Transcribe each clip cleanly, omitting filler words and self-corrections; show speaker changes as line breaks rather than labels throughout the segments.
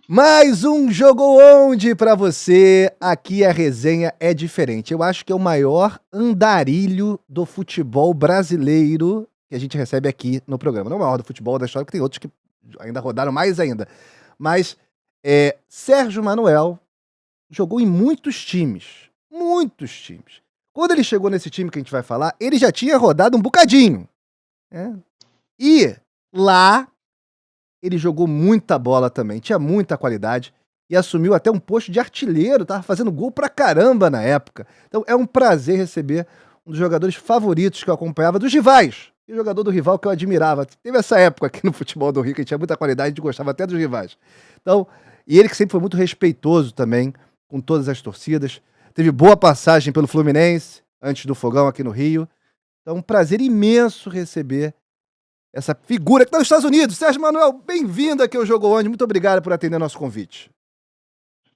Mais um Jogou Onde pra você. Aqui a resenha é diferente. Eu acho que é o maior andarilho do futebol brasileiro que a gente recebe aqui no programa. Não é o maior do futebol da história, porque tem outros que ainda rodaram mais ainda. Mas Sérgio Manuel jogou em muitos times. Muitos times. Quando ele chegou nesse time que a gente vai falar, ele já tinha rodado um bocadinho. E lá ele jogou muita bola também, tinha muita qualidade e assumiu até um posto de artilheiro, tava fazendo gol pra caramba na época. Então é um prazer receber um dos jogadores favoritos que eu acompanhava, dos rivais. E o jogador do rival que eu admirava. Teve essa época aqui no futebol do Rio, que a gente tinha muita qualidade, a gente gostava até dos rivais. Então, e ele que sempre foi muito respeitoso também, com todas as torcidas. Teve boa passagem pelo Fluminense, antes do Fogão aqui no Rio. Então, um prazer imenso receber essa figura que está nos Estados Unidos. Sérgio Manuel, bem-vindo aqui ao Jogo Onde. Muito obrigado por atender nosso convite.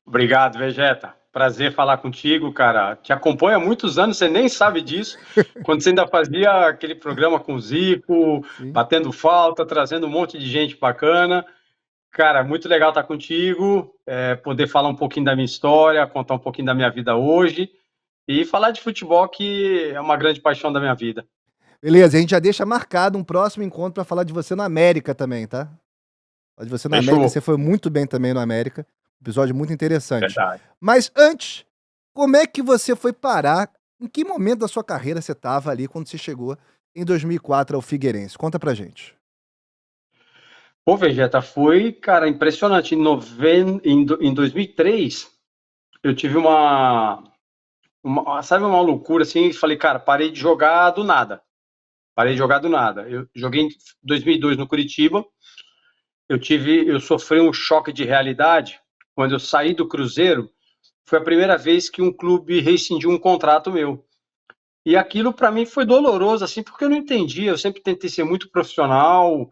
Obrigado, Vegeta. Prazer falar contigo, cara. Te acompanho há muitos anos, você nem sabe disso. Quando você ainda fazia aquele programa com o Zico,
Sim.
batendo falta, trazendo um monte de gente bacana. Cara, muito legal estar contigo, poder falar um pouquinho da minha história, contar um pouquinho da minha vida hoje e falar de futebol, que é uma grande paixão da minha vida.
Beleza, a gente já deixa marcado um próximo encontro para falar de você na América também, tá? Falar de você na
Fechou.
América, você foi muito bem também no América. Episódio muito interessante.
Verdade.
Mas antes, como é que você foi parar? Em que momento da sua carreira você estava ali quando você chegou em 2004 ao Figueirense? Conta pra gente.
Pô, Vegeta, foi, cara, impressionante. Em 2003, eu tive sabe, uma loucura assim, falei, cara, parei de jogar do nada. Eu joguei em 2002 no Curitiba. Eu sofri um choque de realidade quando eu saí do Cruzeiro. Foi a primeira vez que um clube rescindiu um contrato meu. E aquilo para mim foi doloroso, assim, porque eu não entendia. Eu sempre tentei ser muito profissional,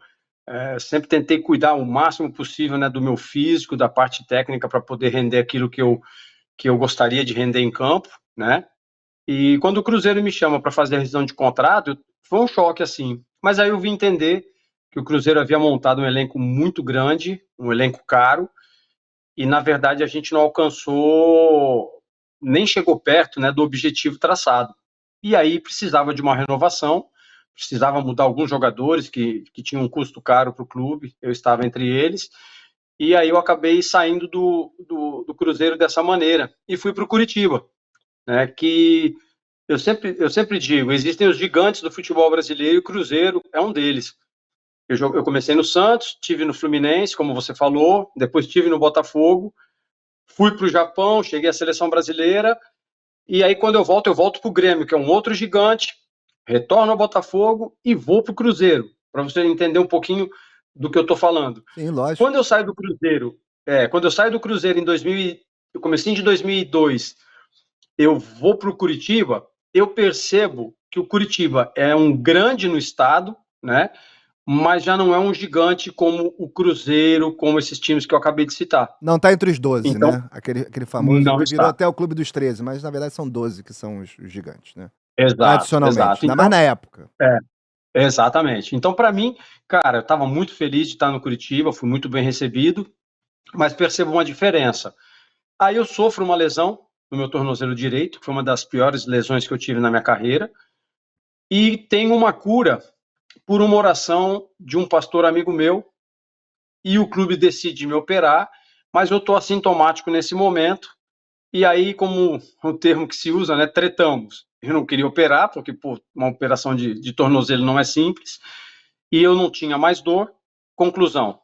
sempre tentei cuidar o máximo possível, né, do meu físico, da parte técnica, para poder render aquilo que eu gostaria de render em campo, né? E quando o Cruzeiro me chama para fazer a rescisão de contrato, foi um choque, assim. Mas aí eu vim entender que o Cruzeiro havia montado um elenco muito grande, um elenco caro, e na verdade a gente não alcançou, nem chegou perto, né, do objetivo traçado. E aí precisava de uma renovação, precisava mudar alguns jogadores que tinham um custo caro para o clube, eu estava entre eles, e aí eu acabei saindo do Cruzeiro dessa maneira, e fui para o Curitiba, né, que eu sempre digo, existem os gigantes do futebol brasileiro e o Cruzeiro é um deles. Eu comecei no Santos, tive no Fluminense, como você falou, depois tive no Botafogo, fui para o Japão, cheguei à seleção brasileira, e aí quando eu volto para o Grêmio, que é um outro gigante, retorno ao Botafogo e vou para o Cruzeiro, para você entender um pouquinho do que eu estou falando.
Sim, lógico.
Quando eu saio do Cruzeiro em 2000, no comecinho de 2002, eu vou para o Curitiba, eu percebo que o Curitiba é um grande no estado, né? Mas já não é um gigante como o Cruzeiro, como esses times que eu acabei de citar.
Não tá entre os 12,
Então,
né? Aquele famoso
não
que virou
está.
até o clube dos 13, mas na verdade são 12 que são os gigantes, né?
Exato.
Tradicionalmente, ainda mais na época.
Exatamente. Então, para mim, cara, eu estava muito feliz de estar no Curitiba, fui muito bem recebido, mas percebo uma diferença. Aí eu sofro uma lesão no meu tornozelo direito, que foi uma das piores lesões que eu tive na minha carreira, e tenho uma cura por uma oração de um pastor amigo meu, e o clube decide me operar, mas eu estou assintomático nesse momento, e aí, como o termo que se usa, né, tretamos. Eu não queria operar, porque uma operação de tornozelo não é simples, e eu não tinha mais dor. Conclusão,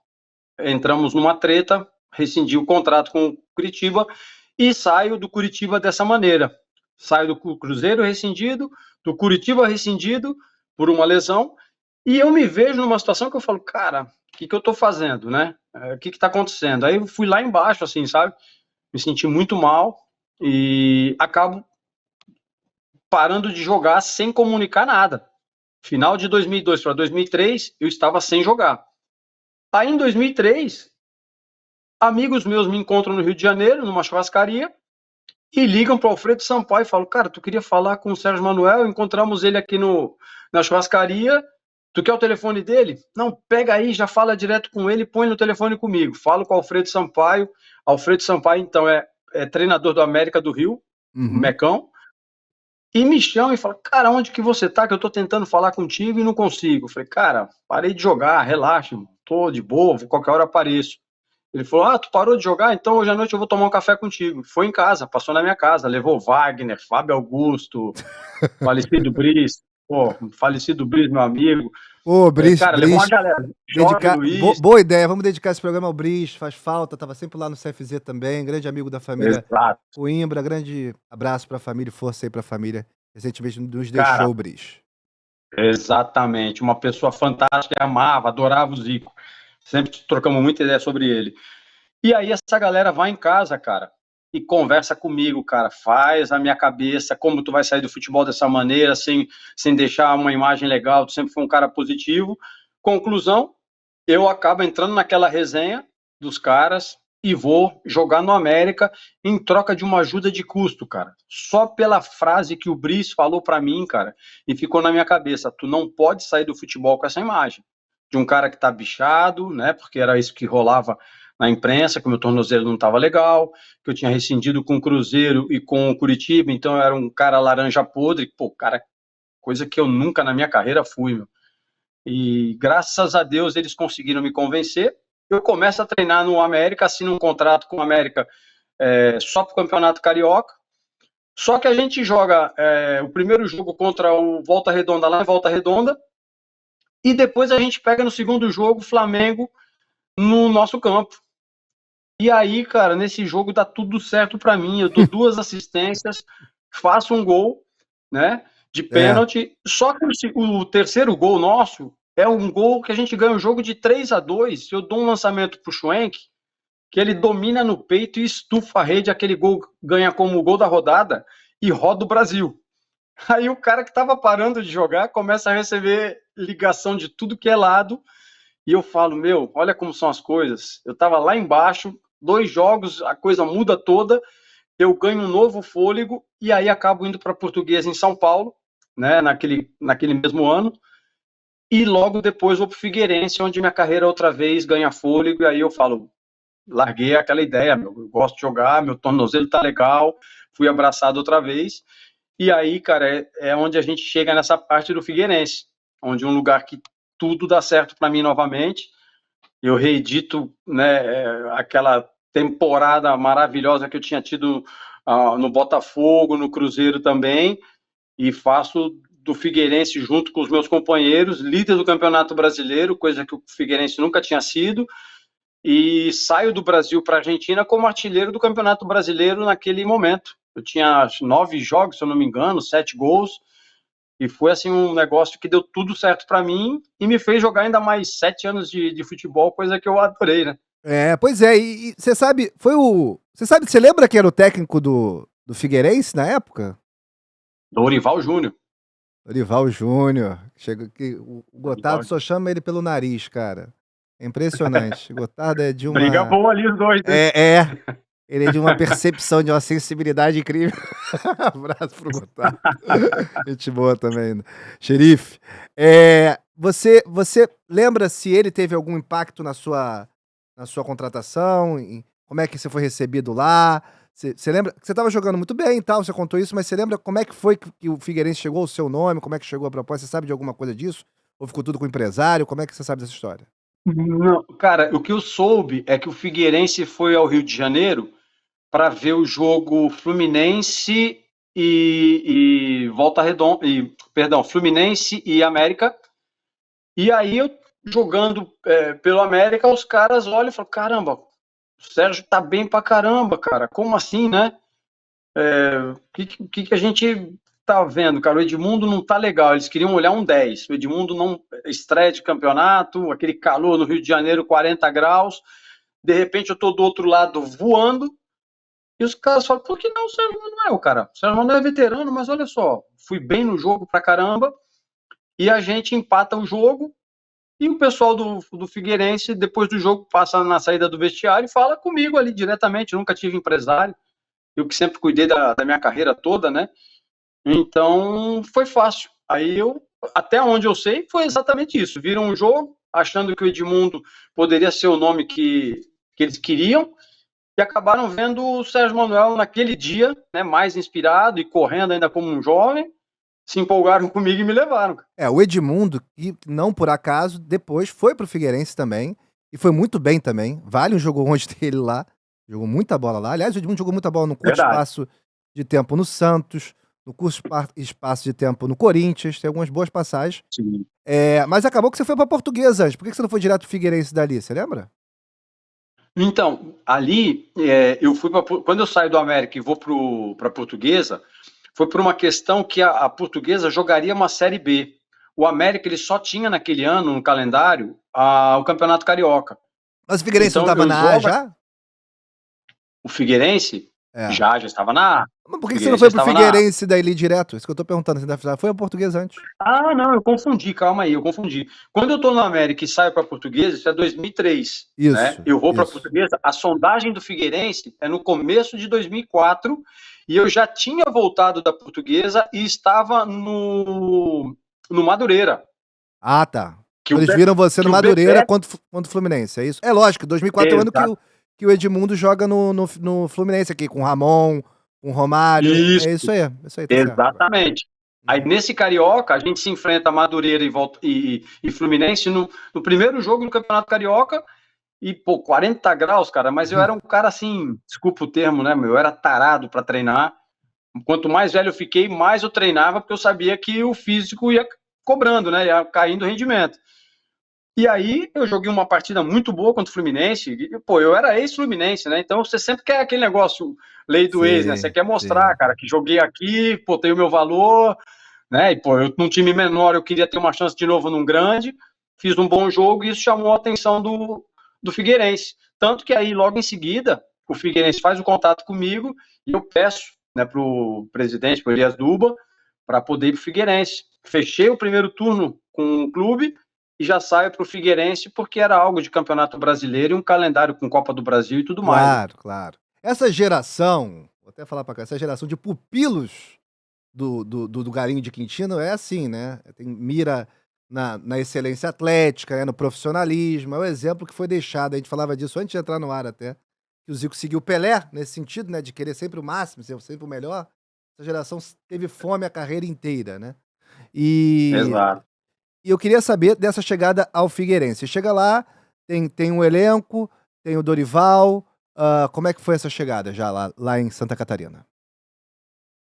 entramos numa treta, rescindi o contrato com o Curitiba e saio do Curitiba dessa maneira. Saio do Cruzeiro rescindido, do Curitiba rescindido por uma lesão, e eu me vejo numa situação que eu falo, cara, o que eu estou fazendo, né? O que está acontecendo? Aí eu fui lá embaixo, assim, sabe? Me senti muito mal e acabo parando de jogar sem comunicar nada. Final de 2002 para 2003, eu estava sem jogar. Aí, em 2003, amigos meus me encontram no Rio de Janeiro, numa churrascaria, e ligam para o Alfredo Sampaio e falam, cara, tu queria falar com o Sérgio Manuel, encontramos ele aqui na churrascaria, Tu quer o telefone dele? Não, pega aí, já fala direto com ele, põe no telefone comigo. Falo com o Alfredo Sampaio. Alfredo Sampaio, então, é treinador do América do Rio,
Uhum.
Mecão, e me chama e fala, cara, onde que você tá? Que eu tô tentando falar contigo e não consigo. Eu falei, cara, parei de jogar, relaxa, irmão. Tô de boa, qualquer hora apareço. Ele falou, tu parou de jogar? Então hoje à noite eu vou tomar um café contigo. Foi em casa, passou na minha casa, levou Wagner, Fábio Augusto, falecido Brice, falecido Brice, meu amigo.
Ô,
Cara, levou uma
Brice,
galera. Jorge Luiz.
boa ideia, vamos dedicar esse programa ao Brice, faz falta, tava sempre lá no CFZ também, grande amigo da família
Exato.
Coimbra, grande abraço pra família, força aí pra família, recentemente nos deixou
Cara,
o Brice.
exatamente, uma pessoa fantástica, amava, adorava o Zico. Sempre trocamos muita ideia sobre ele. E aí essa galera vai em casa, cara, e conversa comigo, cara, faz a minha cabeça, como tu vai sair do futebol dessa maneira, sem deixar uma imagem legal, tu sempre foi um cara positivo. Conclusão, eu acabo entrando naquela resenha dos caras e vou jogar no América em troca de uma ajuda de custo, cara. Só pela frase que o Brice falou para mim, cara, e ficou na minha cabeça, tu não pode sair do futebol com essa imagem. De um cara que tá bichado, né, porque era isso que rolava na imprensa, que o meu tornozelo não estava legal, que eu tinha rescindido com o Cruzeiro e com o Curitiba, então eu era um cara laranja podre, pô, cara, coisa que eu nunca na minha carreira fui, meu. E graças a Deus eles conseguiram me convencer. Eu começo a treinar no América, assino um contrato com o América só para o Campeonato Carioca. Só que a gente joga o primeiro jogo contra o Volta Redonda lá em Volta Redonda e depois a gente pega no segundo jogo o Flamengo no nosso campo. E aí, cara, nesse jogo dá tudo certo para mim. Eu dou 2 assistências, faço um gol, né, de
É,
pênalti. Só que o terceiro gol nosso é um gol que a gente ganha o jogo de 3-2. Eu dou um lançamento pro Schwenk, que ele domina no peito e estufa a rede. Aquele gol ganha como o gol da rodada e roda o Brasil. Aí o cara que estava parando de jogar começa a receber ligação de tudo que é lado. E eu falo, meu, olha como são as coisas. Eu estava lá embaixo, 2 jogos, a coisa muda toda, eu ganho um novo fôlego e aí acabo indo para Portuguesa em São Paulo, né, naquele mesmo ano, e logo depois vou para o Figueirense, onde minha carreira outra vez ganha fôlego, e aí eu falo, larguei aquela ideia, meu, eu gosto de jogar, meu tornozelo tá legal, fui abraçado outra vez, e aí, cara, é onde a gente chega nessa parte do Figueirense, onde é um lugar que tudo dá certo para mim novamente. Eu reedito, né, aquela temporada maravilhosa que eu tinha tido no Botafogo, no Cruzeiro também, e faço do Figueirense junto com os meus companheiros, líder do Campeonato Brasileiro, coisa que o Figueirense nunca tinha sido, e saio do Brasil para a Argentina como artilheiro do Campeonato Brasileiro naquele momento. Eu tinha 9 jogos, se eu não me engano, 7 gols, e foi assim um negócio que deu tudo certo para mim e me fez jogar ainda mais 7 anos de futebol, coisa que eu adorei, né?
pois é, e você sabe, você lembra quem era o técnico do Figueirense na época?
Dorival Júnior.
Dorival Júnior. Chega que o Gotardo
Dorival.
só chama ele pelo nariz, cara. É impressionante. Gotardo é de
Briga
uma.
boa ali os dois, né?
Ele é de uma percepção, de uma sensibilidade incrível. Abraço pro Gotardo. Gente boa também. Xerife. Você lembra se ele teve algum impacto na sua contratação? Como é que você foi recebido lá? Você lembra? Você estava jogando muito bem e tal, você contou isso, mas você lembra como é que foi que o Figueirense chegou ao seu nome? Como é que chegou a proposta? Você sabe de alguma coisa disso? Ou ficou tudo com o empresário? Como é que você sabe dessa história?
Não, cara, o que eu soube é que o Figueirense foi ao Rio de Janeiro para ver o jogo Fluminense e Volta Redonda, perdão, Fluminense e América. E aí eu jogando pelo América, os caras olham e falam: caramba, o Sérgio tá bem pra caramba, cara. Como assim, né? O que a gente tá vendo, cara? O Edmundo não tá legal. Eles queriam olhar um 10. O Edmundo não estreia de campeonato, aquele calor no Rio de Janeiro, 40 graus. De repente eu tô do outro lado voando. E os caras falam: por que não o Sérgio Manuel, cara? O Sérgio Manuel é veterano, mas olha só, fui bem no jogo pra caramba. E a gente empata o jogo. E o pessoal do Figueirense, depois do jogo, passa na saída do vestiário e fala comigo ali diretamente. Eu nunca tive empresário. Eu que sempre cuidei da minha carreira toda, né? Então, foi fácil. Aí eu até onde eu sei, foi exatamente isso. Viram um jogo, achando que o Edmundo poderia ser o nome que eles queriam, e acabaram vendo o Sérgio Manuel naquele dia, né, mais inspirado e correndo ainda como um jovem, se empolgaram comigo e me levaram.
O Edmundo, que não por acaso, depois foi pro Figueirense também, e foi muito bem também. Vale um jogo onde dele lá, jogou muita bola lá. Aliás, o Edmundo jogou muita bola no curto espaço de tempo no Santos, no curto espaço de tempo no Corinthians, tem algumas boas passagens.
Sim.
Mas acabou que você foi pra Portuguesa antes. Por que você não foi direto pro Figueirense dali, você lembra?
Então, ali, eu fui quando eu saio do América e vou para a Portuguesa, foi por uma questão que a Portuguesa jogaria uma Série B. O América ele só tinha naquele ano, no calendário, o Campeonato Carioca.
Mas o Figueirense então, não estava na A já?
O Figueirense já estava na A.
Mas por que você não foi pro Figueirense daí direto? Isso que eu tô perguntando. Você foi a Portuguesa antes?
Ah, não, eu confundi, calma aí, eu confundi. Quando eu tô no América e saio pra Portuguesa, isso é 2003.
Isso,
né? Eu vou pra Portuguesa, a sondagem do Figueirense é no começo de 2004, e eu já tinha voltado da Portuguesa e estava no Madureira.
Ah, tá. Eles viram você no Madureira contra o Fluminense, é isso? É lógico, 2004 é o ano que o Edmundo joga no Fluminense aqui, com o Ramon, com o Romário.
Isso.
É isso aí. Tá
exatamente. Certo. Aí nesse Carioca, a gente se enfrenta Madureira e Fluminense no primeiro jogo do Campeonato Carioca, e, 40 graus, cara, mas eu era um cara assim, desculpa o termo, né, eu era tarado para treinar. Quanto mais velho eu fiquei, mais eu treinava, porque eu sabia que o físico ia cobrando, né, ia caindo o rendimento. E aí eu joguei uma partida muito boa contra o Fluminense, e, eu era ex-Fluminense, né, então você sempre quer aquele negócio, lei do ex, né, você quer mostrar, cara, que joguei aqui, tenho o meu valor, né, e, eu num time menor eu queria ter uma chance de novo num grande, fiz um bom jogo e isso chamou a atenção do Figueirense, tanto que aí logo em seguida o Figueirense faz o contato comigo e eu peço, né, pro presidente, pro Elias Duba, para poder ir pro Figueirense. Fechei o primeiro turno com o clube e já saio pro Figueirense porque era algo de Campeonato Brasileiro e um calendário com Copa do Brasil e tudo mais.
Claro. Essa geração, vou até falar pra cá, essa geração de pupilos do Galinho de Quintino é assim, né? Tem mira na excelência atlética, né? No profissionalismo. É o exemplo que foi deixado. A gente falava disso antes de entrar no ar até. Que o Zico seguiu o Pelé nesse sentido, né? De querer sempre o máximo, sempre o melhor. Essa geração teve fome a carreira inteira, né?
Exato.
E eu queria saber dessa chegada ao Figueirense. Chega lá, tem um elenco, tem o Dorival. Como é que foi essa chegada já lá em Santa Catarina?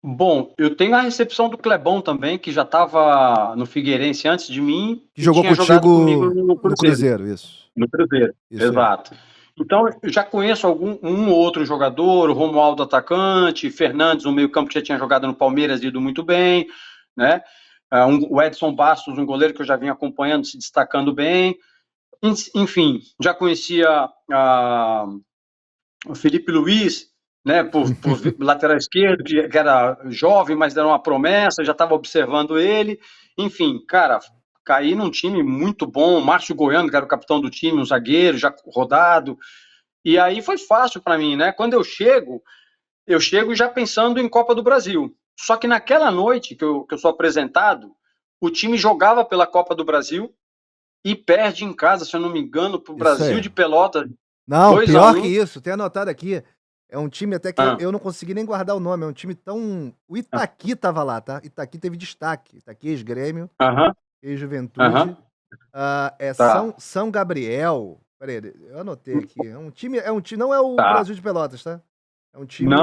Bom, eu tenho a recepção do Clebão também, que já estava no Figueirense antes de mim.
Que jogou comigo no Cruzeiro, isso.
No Cruzeiro, isso exato. Então, eu já conheço um outro jogador, o Romualdo atacante, Fernandes, o meio-campo que já tinha jogado no Palmeiras, ido muito bem, né? O Edson Bastos, um goleiro que eu já vinha acompanhando, se destacando bem. Enfim, já conhecia o Felipe Luiz, né, por lateral esquerdo, que era jovem, mas era uma promessa, já estava observando ele. Enfim, cara, caí num time muito bom, Márcio Goiano, que era o capitão do time, um zagueiro, já rodado. E aí foi fácil para mim, né? Quando eu chego já pensando em Copa do Brasil. Só que naquela noite que eu sou apresentado, o time jogava pela Copa do Brasil e perde em casa, se eu não me engano, para o Brasil de Pelotas.
Não, pior que isso, tem anotado aqui. É um time até que eu não consegui nem guardar o nome. É um time tão... O Itaqui tava lá, tá? Itaqui teve destaque. Itaqui, ex-Grêmio, ex-Juventude. São Gabriel. Peraí, eu anotei aqui. É um time... Não é o Brasil de Pelotas, tá? É um time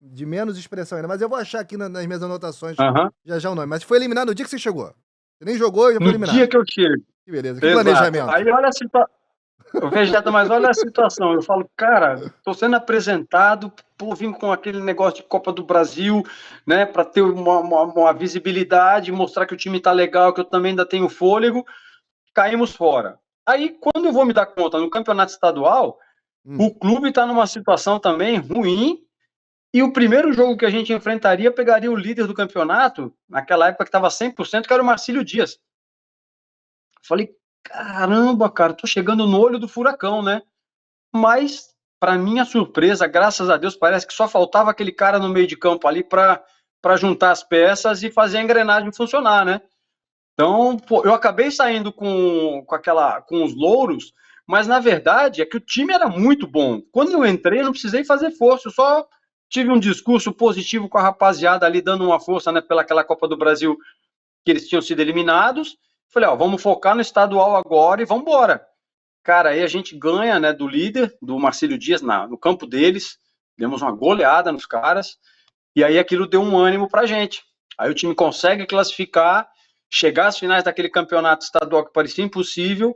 de menos expressão ainda. Mas eu vou achar aqui nas minhas anotações já o nome. Mas foi eliminado no dia que você chegou. Você nem jogou e já foi eliminado.
No dia que eu chego.
Que beleza. Que planejamento.
Aí olha a situação. Mas olha a situação, eu falo, cara, tô sendo apresentado, vim com aquele negócio de Copa do Brasil, né, para ter uma visibilidade, mostrar que o time tá legal, que eu também ainda tenho fôlego, caímos fora. Aí, quando eu vou me dar conta, no campeonato estadual, o clube tá numa situação também ruim, e o primeiro jogo que a gente enfrentaria, pegaria o líder do campeonato, naquela época que tava 100%, que era o Marcílio Dias. Falei, caramba, cara, tô chegando no olho do furacão, né? Mas, para minha surpresa, graças a Deus, parece que só faltava aquele cara no meio de campo ali para juntar as peças e fazer a engrenagem funcionar, né? Então, pô, eu acabei saindo com os louros, mas na verdade é que o time era muito bom. Quando eu entrei, eu não precisei fazer força, eu só tive um discurso positivo com a rapaziada ali, dando uma força, né, pela aquela Copa do Brasil que eles tinham sido eliminados. Falei, ó, vamos focar no estadual agora e vamos embora. Cara, aí a gente ganha, né, do líder, do Marcílio Dias, no campo deles, demos uma goleada nos caras, e aí aquilo deu um ânimo pra gente. Aí o time consegue classificar, chegar às finais daquele campeonato estadual que parecia impossível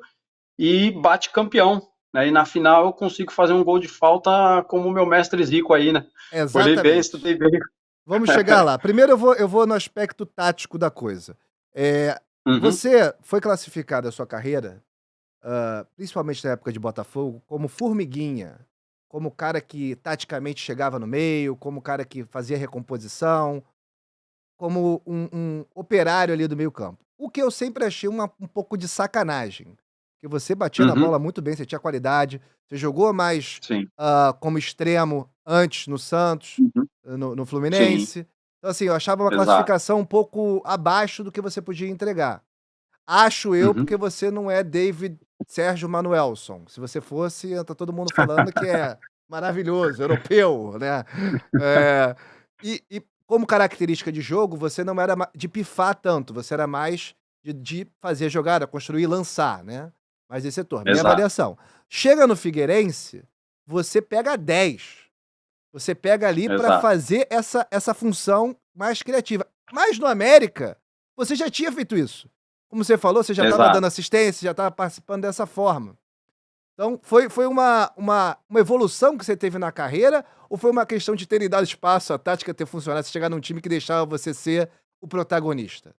e bate campeão. Né? E na final eu consigo fazer um gol de falta como o meu mestre Zico aí, né? Olhei bem,
Exatamente.
estudei bem.
Vamos chegar lá. Primeiro eu vou no aspecto tático da coisa.
Uhum,
Você foi classificado a sua carreira, principalmente na época de Botafogo, como formiguinha, como cara que taticamente chegava no meio, como cara que fazia recomposição, como um operário ali do meio campo. O que eu sempre achei um pouco de sacanagem, que você batia na
uhum,
bola muito bem, você tinha qualidade, você jogou mais,
sim,
como extremo antes no Santos,
uhum,
no
sim,
Fluminense. Então assim, eu achava uma
exato.
classificação um pouco abaixo do que você podia entregar. Acho eu,
Uhum.
porque você não é David Sérgio Manuelson. Se você fosse, tá todo mundo falando que é maravilhoso, europeu, né. Eh, e como característica de jogo, você não era de pifar tanto, você era mais de fazer a jogada, construir e lançar, né. Mais esse setor, minha
Exato,
avaliação. Chega no Figueirense, você pega 10. Você pega ali pra
exato,
fazer essa função mais criativa. Mas no América, você já tinha feito isso. Como você falou, você já estava
exato.
dando assistência, já estava participando dessa forma. Então foi uma evolução que você teve na carreira ou foi uma questão de terem dado espaço, a tática ter funcionado, você chegar num time que deixava você ser o protagonista?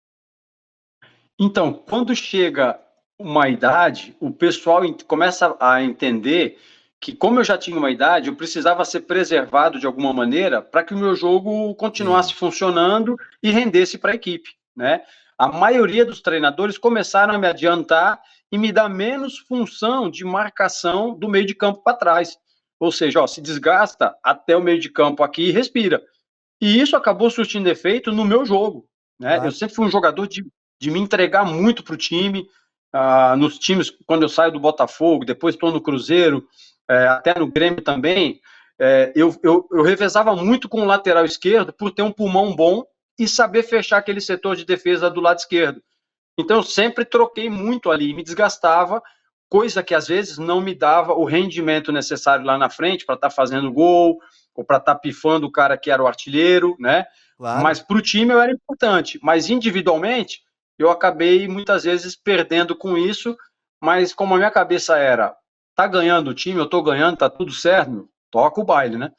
Então, quando chega uma idade, o pessoal começa a entender que, como eu já tinha uma idade, eu precisava ser preservado de alguma maneira para que o meu jogo continuasse
Sim,
funcionando e rendesse para a equipe, né? A maioria dos treinadores começaram a me adiantar e me dar menos função de marcação do meio de campo para trás. Ou seja, ó, se desgasta até o meio de campo aqui e respira. E isso acabou surtindo efeito no meu jogo. Né? Eu
claro.
sempre fui um jogador de me entregar muito para o time. Nos times, quando eu saio do Botafogo, depois estou no Cruzeiro, até no Grêmio também, eu revezava muito com o lateral esquerdo por ter um pulmão bom e saber fechar aquele setor de defesa do lado esquerdo. Então eu sempre troquei muito ali, me desgastava, coisa que às vezes não me dava o rendimento necessário lá na frente para estar fazendo gol, ou para estar pifando o cara que era o artilheiro, né?
Claro.
Mas para o time eu era importante, mas individualmente eu acabei muitas vezes perdendo com isso, mas como a minha cabeça era, tá ganhando o time, eu tô ganhando, tá tudo certo, toca o baile, né?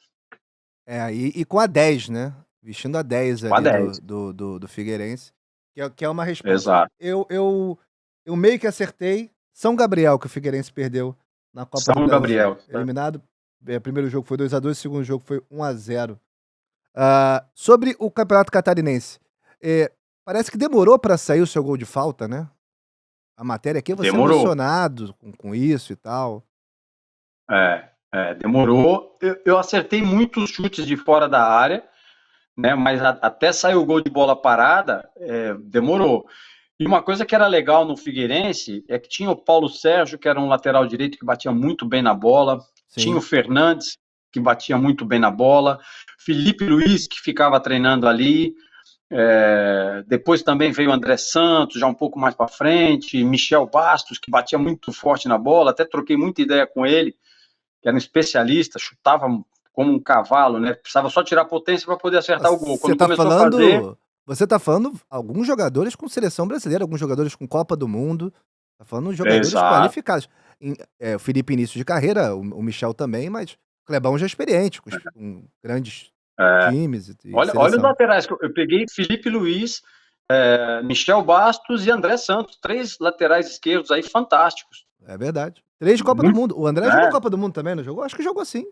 E com a 10, né, vestindo a 10
Com a
ali do
10.
do do do Figueirense, que é uma responsa.
Exato.
Eu meio que acertei. São Gabriel, que o Figueirense perdeu na Copa do
São
Brasil,
Gabriel.
eliminado. Primeiro jogo foi 2-2, segundo jogo foi 1-0. Sobre o Campeonato Catarinense, parece que demorou pra sair o seu gol de falta, né. A matéria aqui é você
Demorou.
emocionado com isso e tal.
Demorou. Eu acertei muitos chutes de fora da área, né? Mas até sair o gol de bola parada, demorou. E uma coisa que era legal no Figueirense é que tinha o Paulo Sérgio, que era um lateral direito que batia muito bem na bola, tinha o
Sim,
Fernandes, que batia muito bem na bola, Felipe Luiz, que ficava treinando ali. Depois também veio o André Santos, já um pouco mais para frente, Michel Bastos, que batia muito forte na bola, até troquei muita ideia com ele, que era um especialista, chutava como um cavalo, né? Precisava só tirar potência para poder acertar o gol.
você
Quando
tá
começou a fazer,
falando alguns jogadores com seleção brasileira, alguns jogadores com Copa do Mundo, tá falando de jogadores
exato.
qualificados. O Felipe início de carreira, o Michel também, mas o Clebão já experiente, com grandes
É,
times e
olha os
seleção.
laterais que eu peguei: Felipe Luiz, Michel Bastos e André Santos, três laterais esquerdos aí fantásticos.
É verdade. 3 Copa do
Muito,
Mundo. O André jogou
né?
Copa do Mundo também, não jogou? Acho que jogou sim,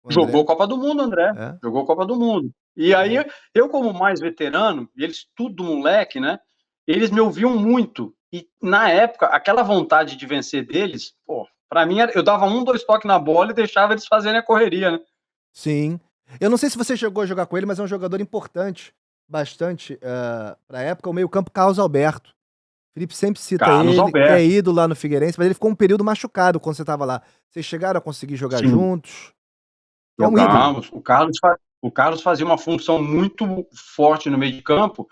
o
Jogou
André.
Copa do Mundo, André.
É,
Jogou Copa do Mundo. E aí,
é.
eu, como mais veterano, e eles tudo moleque, né? Eles me ouviam muito. E na época, aquela vontade de vencer deles, pô, pra mim, eu dava um, dois toques na bola e deixava eles fazerem a correria, né?
Sim. Eu não sei se você chegou a jogar com ele, mas é um jogador importante, bastante, pra época, o meio-campo Carlos Alberto. Felipe sempre cita
Carlos
ele, que é
Alberto,
ídolo lá no Figueirense, mas ele ficou um período machucado quando você estava lá. Vocês chegaram a conseguir jogar
sim,
juntos? É um ídolo.
jogamos. O Carlos fazia uma função muito forte no meio de campo,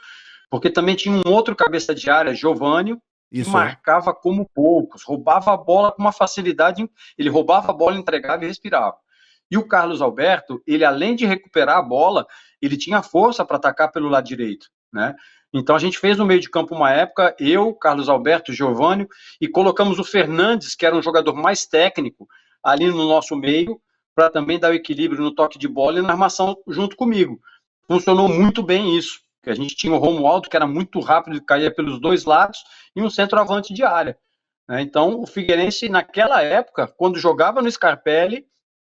porque também tinha um outro cabeça de área, Giovânio, que
Isso é.
marcava como poucos, roubava a bola com uma facilidade, ele roubava a bola, entregava e respirava. E o Carlos Alberto, ele além de recuperar a bola, ele tinha força para atacar pelo lado direito, né? Então a gente fez no meio de campo uma época, eu, Carlos Alberto, Giovânio, e colocamos o Fernandes, que era um jogador mais técnico, ali no nosso meio, para também dar o equilíbrio no toque de bola e na armação junto comigo. Funcionou muito bem isso, porque a gente tinha o Romualdo, que era muito rápido, caía pelos dois lados, e um centroavante de área, né? Então, o Figueirense, naquela época, quando jogava no Scarpelli,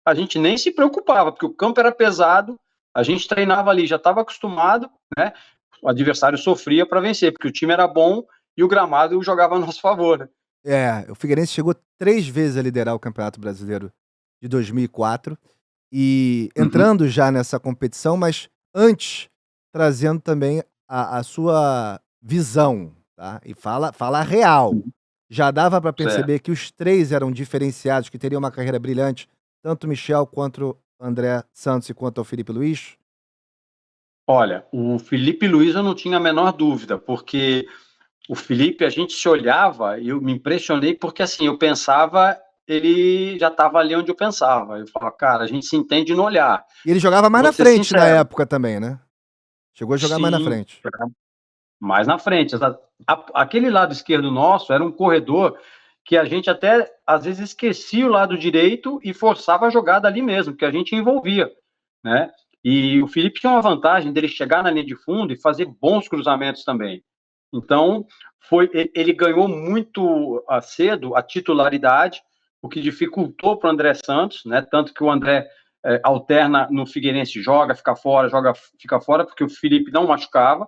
a gente nem se preocupava, porque o campo era pesado, a gente treinava ali, já estava acostumado, né? O adversário sofria para vencer, porque o time era bom e o gramado jogava a nosso favor, né?
O Figueirense chegou 3 vezes a liderar o Campeonato Brasileiro de 2004 e
Uhum.
entrando já nessa competição, mas antes trazendo também a sua visão, tá? E fala real. Já dava para
Certo.
perceber que os 3 eram diferenciados, que teriam uma carreira brilhante, tanto o Michel quanto o André Santos e quanto o Felipe Luiz?
Olha, o Felipe Luiz eu não tinha a menor dúvida, porque o Felipe, a gente se olhava e eu me impressionei porque, assim, eu pensava, ele já estava ali onde eu pensava. Eu falava, cara, a gente se entende no olhar.
E ele jogava mais
Vou
na
ser
frente na
sincero,
época também, né? Chegou a jogar mais na
sim,
frente.
mais na frente. Aquele lado esquerdo nosso era um corredor que a gente até, às vezes, esquecia o lado direito e forçava a jogada ali mesmo, que a gente envolvia, né? E o Felipe tinha uma vantagem dele chegar na linha de fundo e fazer bons cruzamentos também. Então, ele ganhou muito cedo a titularidade, o que dificultou para o André Santos, né? Tanto que o André alterna no Figueirense, fica fora, fica fora, porque o Felipe não machucava.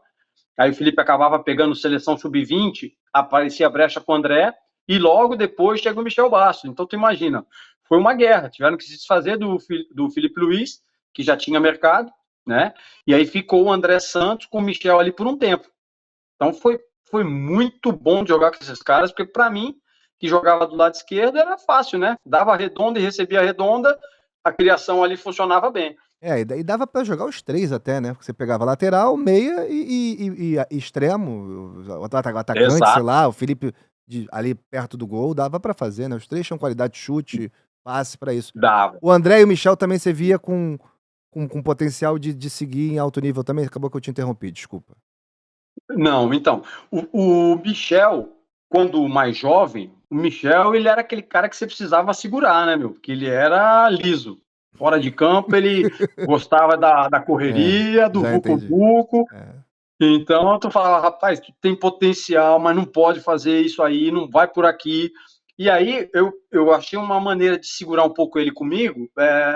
Aí o Felipe acabava pegando seleção sub-20, aparecia a brecha com o André, e logo depois chega o Michel Bastos. Então, tu imagina, foi uma guerra. Tiveram que se desfazer do Felipe Luiz, que já tinha mercado, né? E aí ficou o André Santos com o Michel ali por um tempo. Então foi muito bom de jogar com esses caras, porque para mim, que jogava do lado esquerdo, era fácil, né? Dava a redonda e recebia a redonda, a criação ali funcionava bem.
E daí dava pra jogar os 3 até, né, porque você pegava lateral, meia e extremo, o atacante, sei
Exato,
lá, o Felipe ali perto do gol, dava pra fazer, né, os 3 tinham qualidade de chute, passe pra isso.
dava.
O André e o Michel também você via com potencial de seguir em alto nível também? Acabou que eu te interrompi, desculpa.
Não, então, o Michel, quando mais jovem, o Michel, ele era aquele cara que você precisava segurar, né, meu? Porque ele era liso. Fora de campo, ele gostava da
É,
correria, do
já entendi.
vucu-vucu.
É.
Então, tu falava, rapaz, tu tem potencial, mas não pode fazer isso aí, não vai por aqui. E aí, eu achei uma maneira de segurar um pouco ele comigo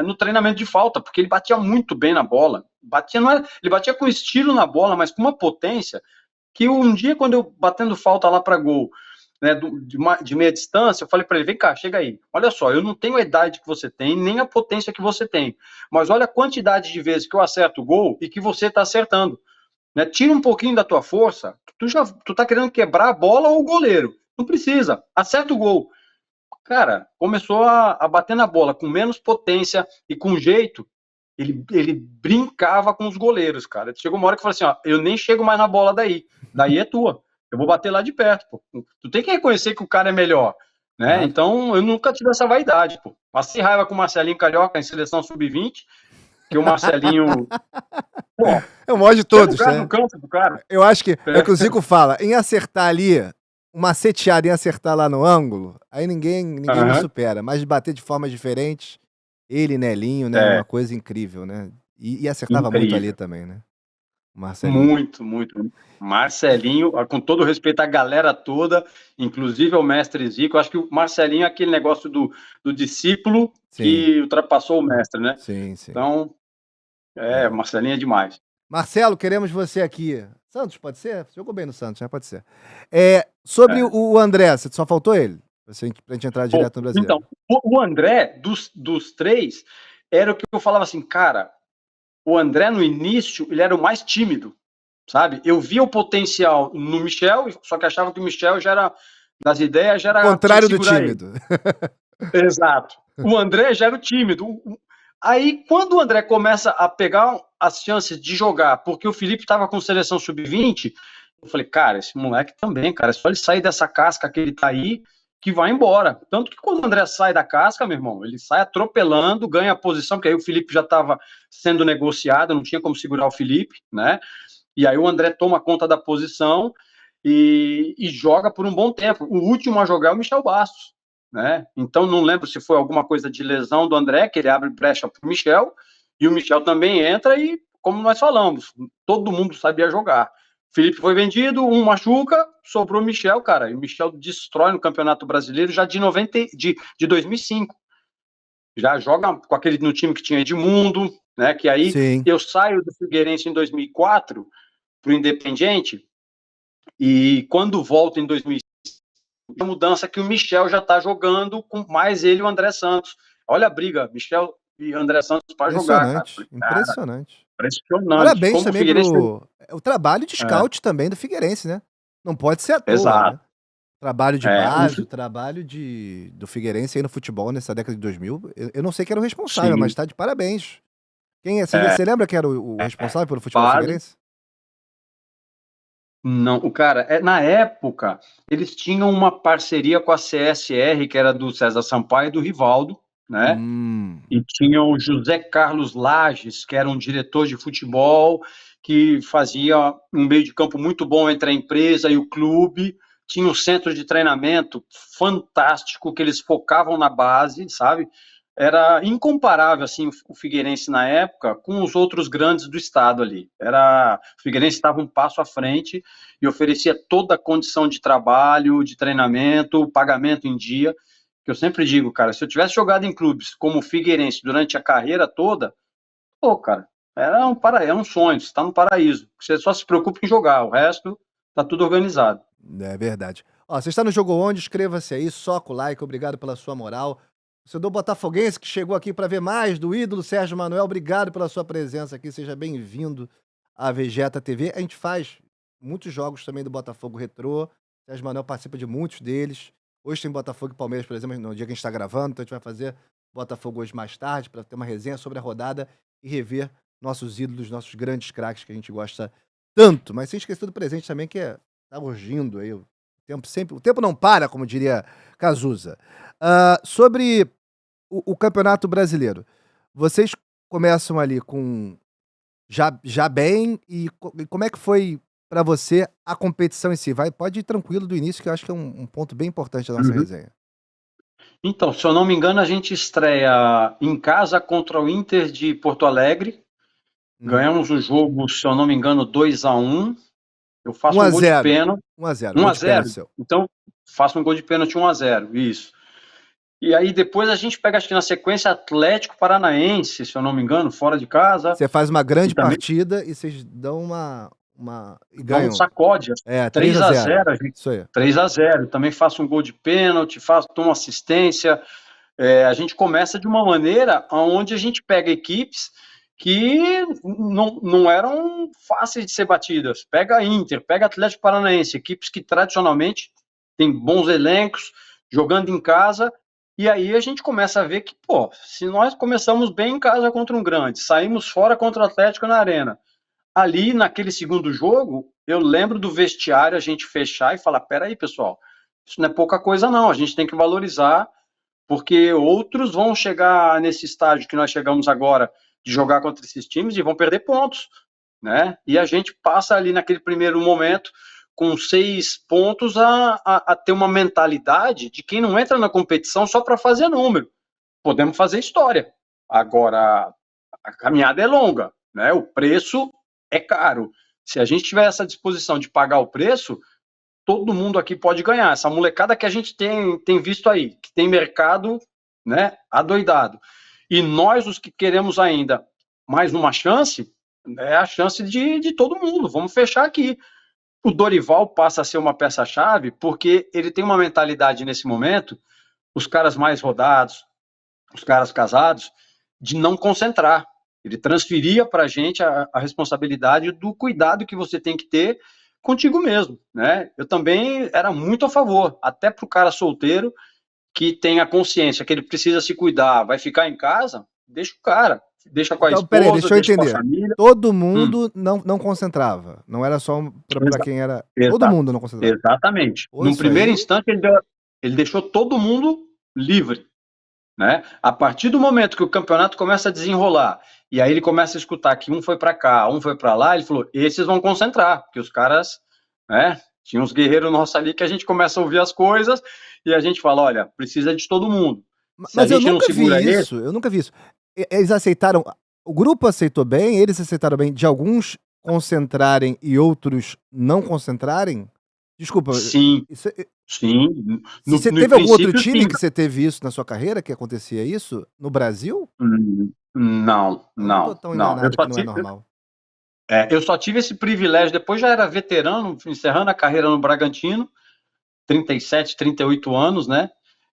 no treinamento de falta, porque ele batia muito bem na bola. Ele batia com estilo na bola, mas com uma potência que um dia, quando eu batendo falta lá para gol, né, de meia distância, eu falei para ele, vem cá, chega aí, olha só, eu não tenho a idade que você tem, nem a potência que você tem, mas olha a quantidade de vezes que eu acerto o gol e que você está acertando, né? Tira um pouquinho da tua força, tu tá querendo quebrar a bola ou o goleiro, não precisa, acerta o gol. Cara, começou a bater na bola com menos potência e com jeito, ele brincava com os goleiros, cara. Chegou uma hora que eu falei assim, ó, eu nem chego mais na bola daí é tua. Eu vou bater lá de perto, pô. Tu tem que reconhecer que o cara é melhor, né?
Claro.
Então, eu nunca tive essa vaidade, pô. Passei raiva com o Marcelinho Carioca em seleção sub-20, que o Marcelinho, pô,
É o maior de
pega o
todos,
cara no
né.
canto do cara.
Eu acho que é o que o Zico fala, em acertar ali, uma maceteada em acertar lá no ângulo, aí ninguém me
Aham.
supera, mas de bater de formas diferentes, ele, Nelinho, né, uma
É,
coisa incrível, né. E acertava muito ali
incrível.
também, né, o Marcelinho.
Muito, muito. Marcelinho, com todo respeito à galera toda, inclusive ao mestre Zico, eu acho que o Marcelinho é aquele negócio do discípulo
Sim,
que ultrapassou o mestre, né?
sim, sim.
Então,
É.
Marcelinho é demais.
Marcelo, queremos você aqui. Santos, pode ser? Você jogou bem no Santos, né, pode ser. Sobre
É.
o André, você só faltou ele? Pra gente entrar
Pô,
direto no
então,
brasileiro.
o André, dos três, era o que eu falava assim, cara, o André no início, ele era o mais tímido. sabe? Eu via o potencial no Michel, só que achava que o Michel já era, das ideias, já era, tinha
Contrário
que
do
segurar ele.
tímido.
Exato. O André já era o tímido. Aí, quando o André começa a pegar as chances de jogar, porque o Felipe estava com seleção sub-20, eu falei, cara, esse moleque também, cara, é só ele sair dessa casca que ele tá aí, que vai embora. Tanto que quando o André sai da casca, meu irmão, ele sai atropelando, ganha a posição, porque aí o Felipe já estava sendo negociado, não tinha como segurar o Felipe, né? E aí o André toma conta da posição e joga por um bom tempo. O último a jogar é o Michel Bastos, né? Então não lembro se foi alguma coisa de lesão do André, que ele abre brecha para o Michel, e o Michel também entra e, como nós falamos, todo mundo sabia jogar. Felipe foi vendido, um machuca, sobrou o Michel, cara, e o Michel destrói no Campeonato Brasileiro já de 2005. Já joga com aquele no time que tinha Edmundo, né? Que aí
Sim.
eu saio do Figueirense em 2004 para o Independiente, e quando volta em 2005, a mudança que o Michel já está jogando com mais ele e o André Santos. Olha a briga, Michel e André Santos para jogar, cara.
Impressionante,
Cara,
impressionante.
impressionante.
Parabéns
Como o
também
Figueirense.
o trabalho de
É,
scout também do Figueirense, né? Não pode ser à toa,
exato.
né? Trabalho de
É,
base, o trabalho do Figueirense aí no futebol nessa década de 2000. Eu não sei quem era o responsável, mas
sim.
tá de parabéns. Quem é? Você lembra quem era o responsável pelo futebol
Base.
figueirense?
Não, o cara, na época, eles tinham uma parceria com a CSR, que era do César Sampaio e do Rivaldo, né? E tinha o José Carlos Lages, que era um diretor de futebol, que fazia um meio de campo muito bom entre a empresa e o clube. Tinha um centro de treinamento fantástico, que eles focavam na base, sabe? Era incomparável, assim, o Figueirense na época com os outros grandes do estado ali. O Figueirense estava um passo à frente e oferecia toda a condição de trabalho, de treinamento, pagamento em dia, que eu sempre digo, cara, se eu tivesse jogado em clubes como o Figueirense durante a carreira toda, pô, cara, é um sonho, você está no paraíso. Você só se preocupa em jogar, o resto tá tudo organizado.
É verdade. Ó, você está no Jogo Onde? Inscreva-se aí, soca o like, obrigado pela sua moral. O senhor botafoguense que chegou aqui para ver mais do ídolo Sérgio Manuel, obrigado pela sua presença aqui, seja bem-vindo à Vegeta TV. A gente faz muitos jogos também do Botafogo Retrô, Sérgio Manuel participa de muitos deles. Hoje tem Botafogo e Palmeiras, por exemplo, no dia que a gente está gravando, então a gente vai fazer Botafogo hoje mais tarde para ter uma resenha sobre a rodada e rever nossos ídolos, nossos grandes craques que a gente gosta tanto. Mas sem esquecer do presente também, que tá urgindo aí. O tempo não para, como diria Cazuza. Sobre o Campeonato Brasileiro, vocês começam ali com já bem, e como é que foi para você a competição em si? Pode ir tranquilo do início, que eu acho que é um ponto bem importante da nossa
Uhum.
resenha.
Então, se eu não me engano, a gente estreia em casa contra o Inter de Porto Alegre. Ganhamos o jogo, se eu não me engano, 2-1. Eu faço um gol de
1-0.
pênalti.
1-0, gol de
1-0?
pênalti seu.
Então, faço um gol de pênalti 1-0, isso. E aí depois a gente pega, acho que na sequência, Atlético Paranaense, se eu não me engano, fora de casa.
Você faz uma grande
E também
partida e vocês dão e
dá um
ganham.
sacode.
3-0.
3-0.
Isso aí.
3-0. Também faço um gol de pênalti, tomo assistência. A gente começa de uma maneira onde a gente pega equipes que não eram fáceis de ser batidas. Pega Inter, pega Atlético Paranaense, equipes que tradicionalmente têm bons elencos, jogando em casa, e aí a gente começa a ver que, pô, se nós começamos bem em casa contra um grande, saímos fora contra o Atlético na Arena, ali naquele segundo jogo, eu lembro do vestiário a gente fechar e falar, peraí, pessoal, isso não é pouca coisa não, a gente tem que valorizar, porque outros vão chegar nesse estágio que nós chegamos agora, de jogar contra esses times, e vão perder pontos, né? E a gente passa ali naquele primeiro momento, com 6 pontos, a ter uma mentalidade de quem não entra na competição só para fazer número. Podemos fazer história. Agora, a caminhada é longa, né? O preço é caro. Se a gente tiver essa disposição de pagar o preço, todo mundo aqui pode ganhar. Essa molecada que a gente tem visto aí, que tem mercado, né, adoidado. E nós, os que queremos ainda mais uma chance, é a chance de todo mundo. Vamos fechar aqui. O Dorival passa a ser uma peça-chave porque ele tem uma mentalidade nesse momento, os caras mais rodados, os caras casados, de não concentrar. Ele transferia para a gente a responsabilidade do cuidado que você tem que ter contigo mesmo, né? Eu também era muito a favor, até para o cara solteiro que tem a consciência que ele precisa se cuidar, vai ficar em casa, deixa o cara, deixa com a
Então, peraí,
esposa,
deixa eu
deixa com a
entender.
família.
Todo
Hum,
mundo não concentrava. Não era só pra
exa
quem era. Todo
exa
mundo não concentrava.
exatamente.
Ou
Num
isso
primeiro
aí.
instante, ele deixou todo mundo livre, né? A partir do momento que o campeonato começa a desenrolar, e aí ele começa a escutar que um foi para cá, um foi para lá, ele falou: esses vão concentrar, porque os caras, né? Tinha uns guerreiros nossos ali que a gente começa a ouvir as coisas e a gente fala: olha, precisa de todo mundo. Se a
Mas eu
gente não
nunca
segura
vi
ele,
isso. Eu nunca vi isso. Eles aceitaram. O grupo aceitou bem, eles aceitaram bem de alguns concentrarem e outros não concentrarem? Desculpa,
sim,
isso
sim.
se você
No
teve algum outro
princípio,
time
sim.
que você teve isso na sua carreira, que acontecia isso? No Brasil?
Não,
Eu não tô
não,
tão
não.
enganado que não é normal.
Eu só tive esse privilégio. Depois já era veterano, encerrando a carreira no Bragantino, 37, 38 anos, né?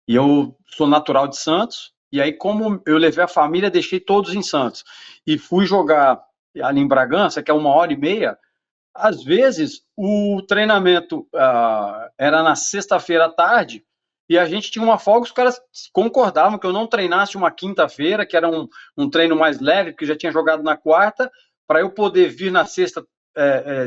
E eu sou natural de Santos. E aí, como eu levei a família, deixei todos em Santos. E fui jogar ali em Bragança, que é 1h30. Às vezes, o treinamento era na sexta-feira à tarde e a gente tinha uma folga, os caras concordavam que eu não treinasse uma quinta-feira, que era um treino mais leve, porque já tinha jogado na quarta, para eu poder vir na sexta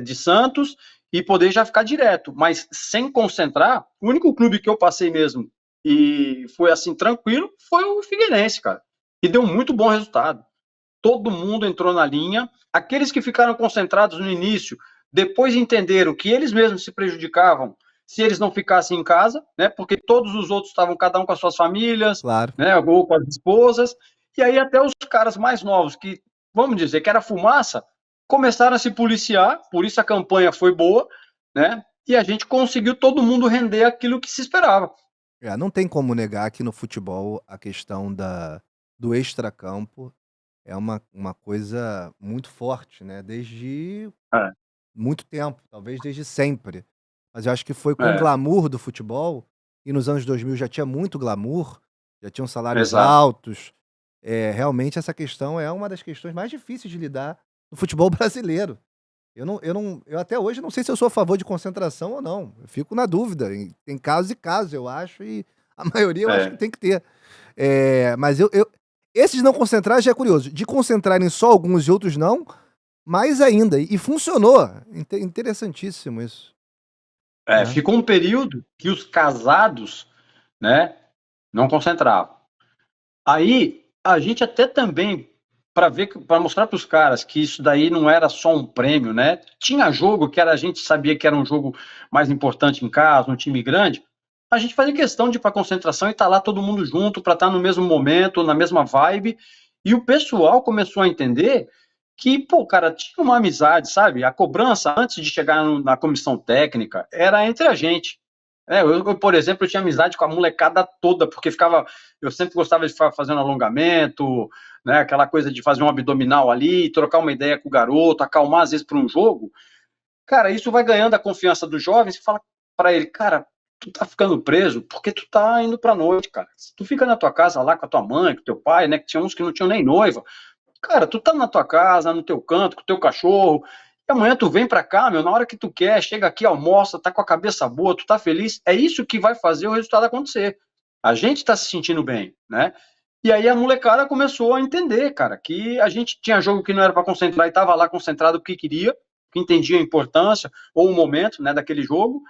de Santos e poder já ficar direto. Mas sem concentrar, o único clube que eu passei mesmo e foi assim tranquilo foi o Figueirense, cara. E deu muito bom resultado. Todo mundo entrou na linha. Aqueles que ficaram concentrados no início, depois entenderam que eles mesmos se prejudicavam se eles não ficassem em casa, né? Porque todos os outros estavam cada um com as suas famílias,
Claro.
né? Ou com as esposas. E aí até os caras mais novos, que vamos dizer que era fumaça, começaram a se policiar. Por isso a campanha foi boa, né? E a gente conseguiu todo mundo render aquilo que se esperava.
Não tem como negar que no futebol a questão do extracampo é uma coisa muito forte, né? Desde
É,
muito tempo, talvez desde sempre. Mas eu acho que foi com o
é,
glamour do futebol, e nos anos 2000 já tinha muito glamour, já tinham salários
exato.
altos. Realmente essa questão é uma das questões mais difíceis de lidar no futebol brasileiro. Eu até hoje não sei se eu sou a favor de concentração ou não. Eu fico na dúvida. Tem casos e casos, eu acho, e a maioria eu acho que
É.
tem que ter. Mas esses não concentrar já é curioso. De concentrarem só alguns e outros não, mais ainda. E funcionou. Interessantíssimo isso. Né?
Ficou um período que os casados, né, não concentravam. Aí a gente até também para mostrar para os caras que isso daí não era só um prêmio, né? Tinha jogo que a gente sabia que era um jogo mais importante em casa, um time grande. A gente fazia questão de ir para concentração e estar lá todo mundo junto para estar no mesmo momento, na mesma vibe. E o pessoal começou a entender que, pô, cara, tinha uma amizade, sabe? A cobrança antes de chegar na comissão técnica era entre a gente. Por exemplo, eu tinha amizade com a molecada toda, porque eu sempre gostava de ficar fazendo alongamento, né, aquela coisa de fazer um abdominal ali, trocar uma ideia com o garoto, acalmar às vezes para um jogo. Cara, isso vai ganhando a confiança dos jovens e fala para ele, cara, tu tá ficando preso porque tu tá indo pra noite, cara. Se tu fica na tua casa lá com a tua mãe, com teu pai, né, que tinha uns que não tinham nem noiva, cara, tu tá na tua casa, no teu canto, com o teu cachorro, e amanhã tu vem pra cá, meu, na hora que tu quer, chega aqui, almoça, tá com a cabeça boa, tu tá feliz, é isso que vai fazer o resultado acontecer. A gente tá se sentindo bem, né? E aí a molecada começou a entender, cara, que a gente tinha jogo que não era para concentrar e tava lá concentrado porque queria, que entendia a importância ou o momento, né, daquele jogo,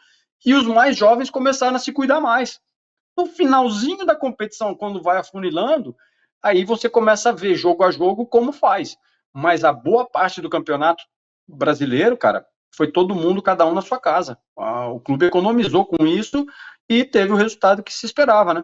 e os mais jovens começaram a se cuidar mais. No finalzinho da competição, quando vai afunilando, aí você começa a ver jogo a jogo como faz. Mas a boa parte do campeonato brasileiro, cara, foi todo mundo, cada um na sua casa. O clube economizou com isso e teve o resultado que se esperava, né?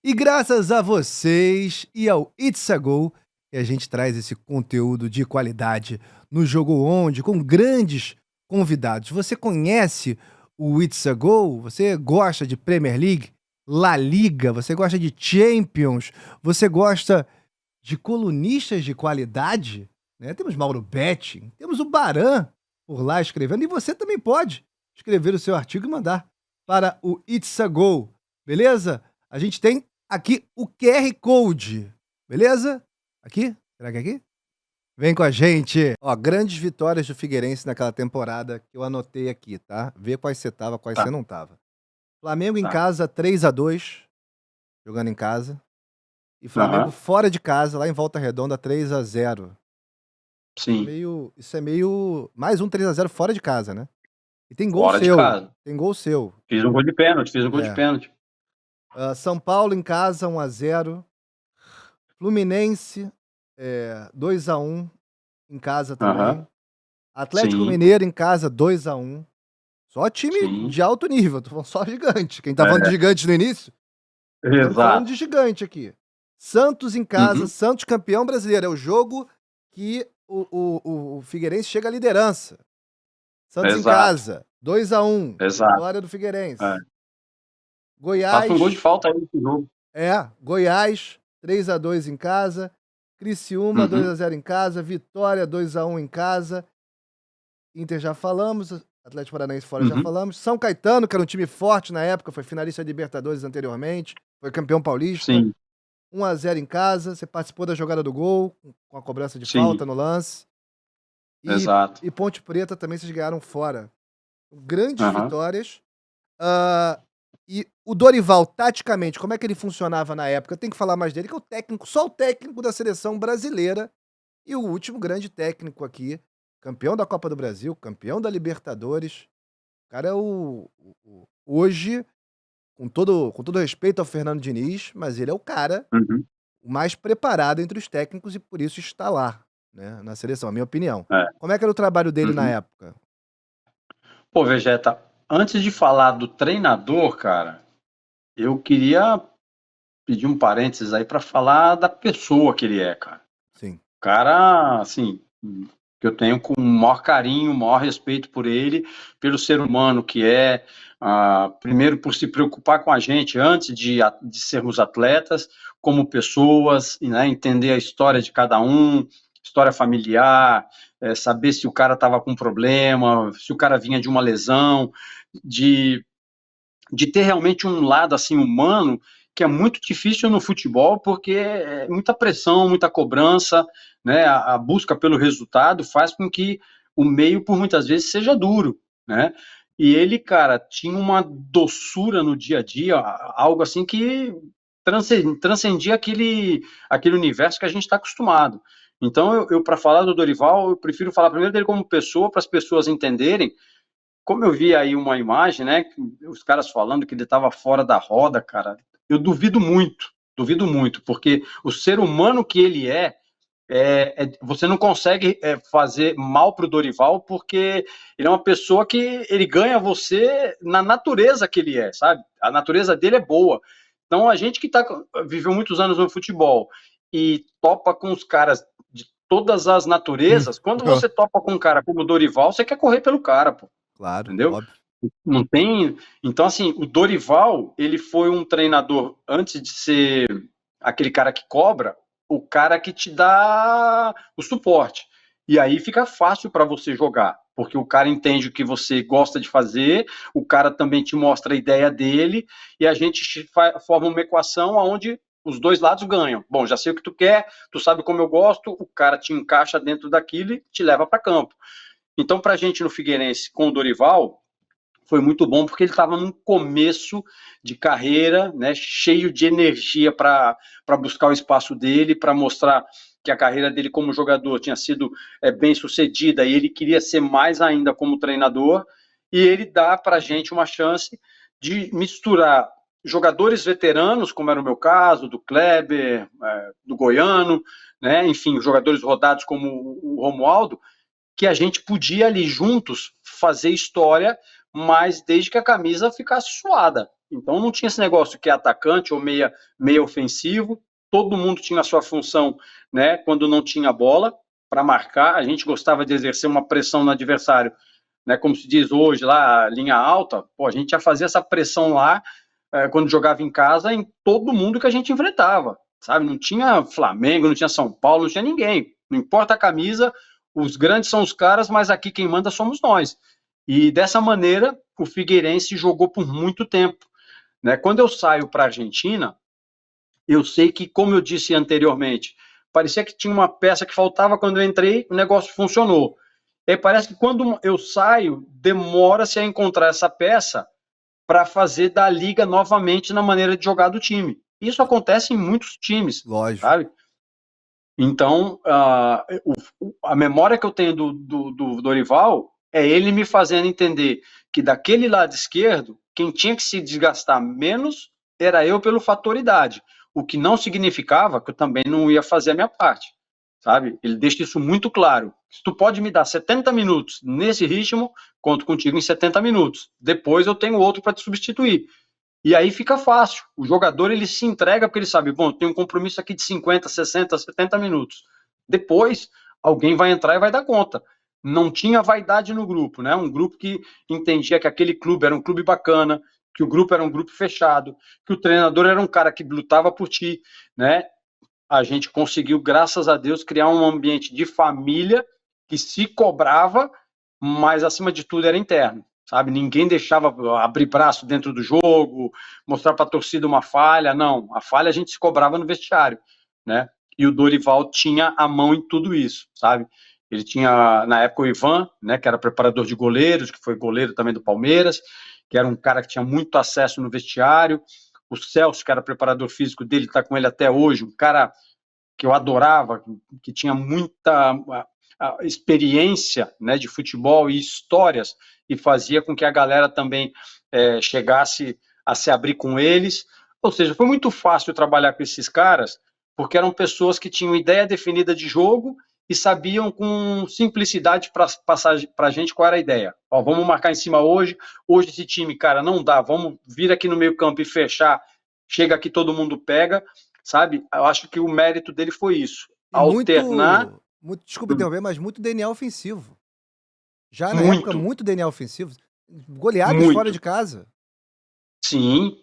E graças a vocês e ao It's a Go, que a gente traz esse conteúdo de qualidade no Jogo Onde, com grandes convidados. Você conhece o It's a Go? Você gosta de Premier League, La Liga? Você gosta de Champions? Você gosta de colunistas de qualidade? Né? Temos Mauro Betti, temos o Baran por lá escrevendo, e você também pode escrever o seu artigo e mandar para o It's a Go, beleza? A gente tem aqui o QR Code, beleza? Aqui? Será que é aqui? Vem com a gente. Ó, grandes vitórias do Figueirense naquela temporada que eu anotei aqui, tá? Vê quais você tava, quais
Tá,
você não tava. Flamengo em
tá.
casa, 3-2, jogando em casa. E Flamengo
Aham,
fora de casa, lá em Volta Redonda, 3-0.
sim.
Isso é meio mais um 3-0 fora de casa, né? E tem gol
Fora de
seu.
casa.
Tem gol seu.
Fiz um gol de pênalti, fiz um gol de
É.
pênalti.
São Paulo em casa, 1-0. Fluminense, 2-1 em casa
Aham,
também. Atlético
sim,
Mineiro em casa, 2-1. Só time
sim.
de alto nível, tô falando só gigante. Quem tá falando de
É,
gigante no início, estamos falando
exato.
de gigante aqui. Santos em casa,
Uhum,
Santos campeão brasileiro. É o jogo que o Figueirense chega à liderança. Santos em
exato,
casa, 2-1,
exato.
vitória do
É.
Figueirense.
Faço um gol de
Goiás,
falta aí nesse jogo.
Goiás, 3-2 em casa. Criciúma,
Uhum,
2-0 em casa. Vitória, 2-1 em casa. Inter já falamos, Atlético Paranaense fora já
uhum,
falamos. São Caetano, que era um time forte na época, foi finalista de Libertadores anteriormente, foi campeão paulista.
sim,
1-0 em casa, você participou da jogada do gol, com a cobrança de
sim,
falta no lance. E,
exato.
e Ponte Preta também vocês ganharam fora. Grandes
Aham.
vitórias. Ah, e o Dorival, taticamente, como é que ele funcionava na época? Tem que falar mais dele, que é o técnico, só o técnico da seleção brasileira e o último grande técnico aqui, campeão da Copa do Brasil, campeão da Libertadores. O cara é hoje, com todo respeito ao Fernando Diniz, mas ele é o cara
Uhum.
o mais preparado entre os técnicos e por isso está lá, né, na seleção, a minha opinião.
É.
Como é que era o trabalho dele na
Uhum.
época?
Pô, Vegeta, antes de falar do treinador, cara, eu queria pedir um parênteses aí para falar da pessoa que ele é, cara.
Sim.
O cara, assim, que eu tenho com o maior carinho, o maior respeito por ele, pelo ser humano que é, primeiro por se preocupar com a gente antes de sermos atletas, como pessoas, né, entender a história de cada um, história familiar, saber se o cara estava com problema, se o cara vinha de uma lesão, de de ter realmente um lado assim humano que é muito difícil no futebol porque é muita pressão, muita cobrança, né? A busca pelo resultado faz com que o meio por muitas vezes seja duro, né? E ele, cara, tinha uma doçura no dia a dia, algo assim que transcendia aquele universo que a gente está acostumado. Então, eu para falar do Dorival, eu prefiro falar primeiro dele como pessoa, para as pessoas entenderem como eu vi aí uma imagem, né, os caras falando que ele estava fora da roda, cara, eu duvido muito, porque o ser humano que ele você não consegue fazer mal pro Dorival, porque ele é uma pessoa que ele ganha você na natureza que ele é, sabe? A natureza dele é boa. Então a gente que viveu muitos anos no futebol e topa com os caras de todas as naturezas, quando você topa com um cara como o Dorival, você quer correr pelo cara, pô,
Claro,
entendeu?
óbvio.
Não tem. Então, assim, o Dorival, ele foi um treinador, antes de ser aquele cara que cobra, o cara que te dá o suporte. E aí fica fácil para você jogar, porque o cara entende o que você gosta de fazer, o cara também te mostra a ideia dele, e a gente forma uma equação onde os dois lados ganham. Bom, já sei o que tu quer, tu sabe como eu gosto, o cara te encaixa dentro daquilo e te leva para campo. Então, para a gente no Figueirense, com o Dorival, foi muito bom porque ele estava num começo de carreira, né, cheio de energia para buscar o espaço dele, para mostrar que a carreira dele como jogador tinha sido bem sucedida e ele queria ser mais ainda como treinador, e ele dá para a gente uma chance de misturar jogadores veteranos, como era o meu caso, do Kleber, do Goiano, né, enfim, jogadores rodados como o Romualdo, que a gente podia ali juntos fazer história, mas desde que a camisa ficasse suada. Então não tinha esse negócio que é atacante ou meia ofensivo, todo mundo tinha a sua função, né, quando não tinha bola para marcar, a gente gostava de exercer uma pressão no adversário, né, como se diz hoje lá, linha alta, pô, a gente ia fazer essa pressão lá quando jogava em casa em todo mundo que a gente enfrentava, sabe? Não tinha Flamengo, não tinha São Paulo, não tinha ninguém. Não importa a camisa, os grandes são os caras, mas aqui quem manda somos nós. E dessa maneira, o Figueirense jogou por muito tempo, né? Quando eu saio para a Argentina, eu sei que, como eu disse anteriormente, parecia que tinha uma peça que faltava. Quando eu entrei, o negócio funcionou. E aí parece que quando eu saio, demora-se a encontrar essa peça para fazer da liga novamente na maneira de jogar do time. Isso acontece em muitos times,
Lógico.
sabe? Então, a memória que eu tenho do Dorival é ele me fazendo entender que daquele lado esquerdo, quem tinha que se desgastar menos era eu pelo fator idade, o que não significava que eu também não ia fazer a minha parte, sabe? Ele deixa isso muito claro. Se tu pode me dar 70 minutos nesse ritmo, conto contigo em 70 minutos. Depois eu tenho outro para te substituir. E aí fica fácil. O jogador ele se entrega porque ele sabe, bom, tem um compromisso aqui de 50, 60, 70 minutos. Depois, alguém vai entrar e vai dar conta. Não tinha vaidade no grupo, né? Um grupo que entendia que aquele clube era um clube bacana, que o grupo era um grupo fechado, que o treinador era um cara que lutava por ti, né? A gente conseguiu, graças a Deus, criar um ambiente de família que se cobrava, mas acima de tudo era interno, sabe? Ninguém deixava abrir braço dentro do jogo, mostrar para a torcida uma falha, não. A falha a gente se cobrava no vestiário, né? E o Dorival tinha a mão em tudo isso, sabe? Ele tinha, na época, o Ivan, né, que era preparador de goleiros, que foi goleiro também do Palmeiras, que era um cara que tinha muito acesso no vestiário. O Celso, que era preparador físico dele, está com ele até hoje, um cara que eu adorava, que tinha muita experiência, né, de futebol e histórias, e fazia com que a galera também chegasse a se abrir com eles. Ou seja, foi muito fácil trabalhar com esses caras, porque eram pessoas que tinham ideia definida de jogo e sabiam com simplicidade passar para a gente qual era a ideia. Ó, vamos marcar em cima hoje esse time, cara, não dá, vamos vir aqui no meio campo e fechar, chega aqui todo mundo pega, sabe? Eu acho que o mérito dele foi isso,
E
alternar.
desculpa interromper, mas muito DNA ofensivo. Já na época,
Muito,
muito DNA ofensivo. Goleadas fora
muito.
de casa.
Sim,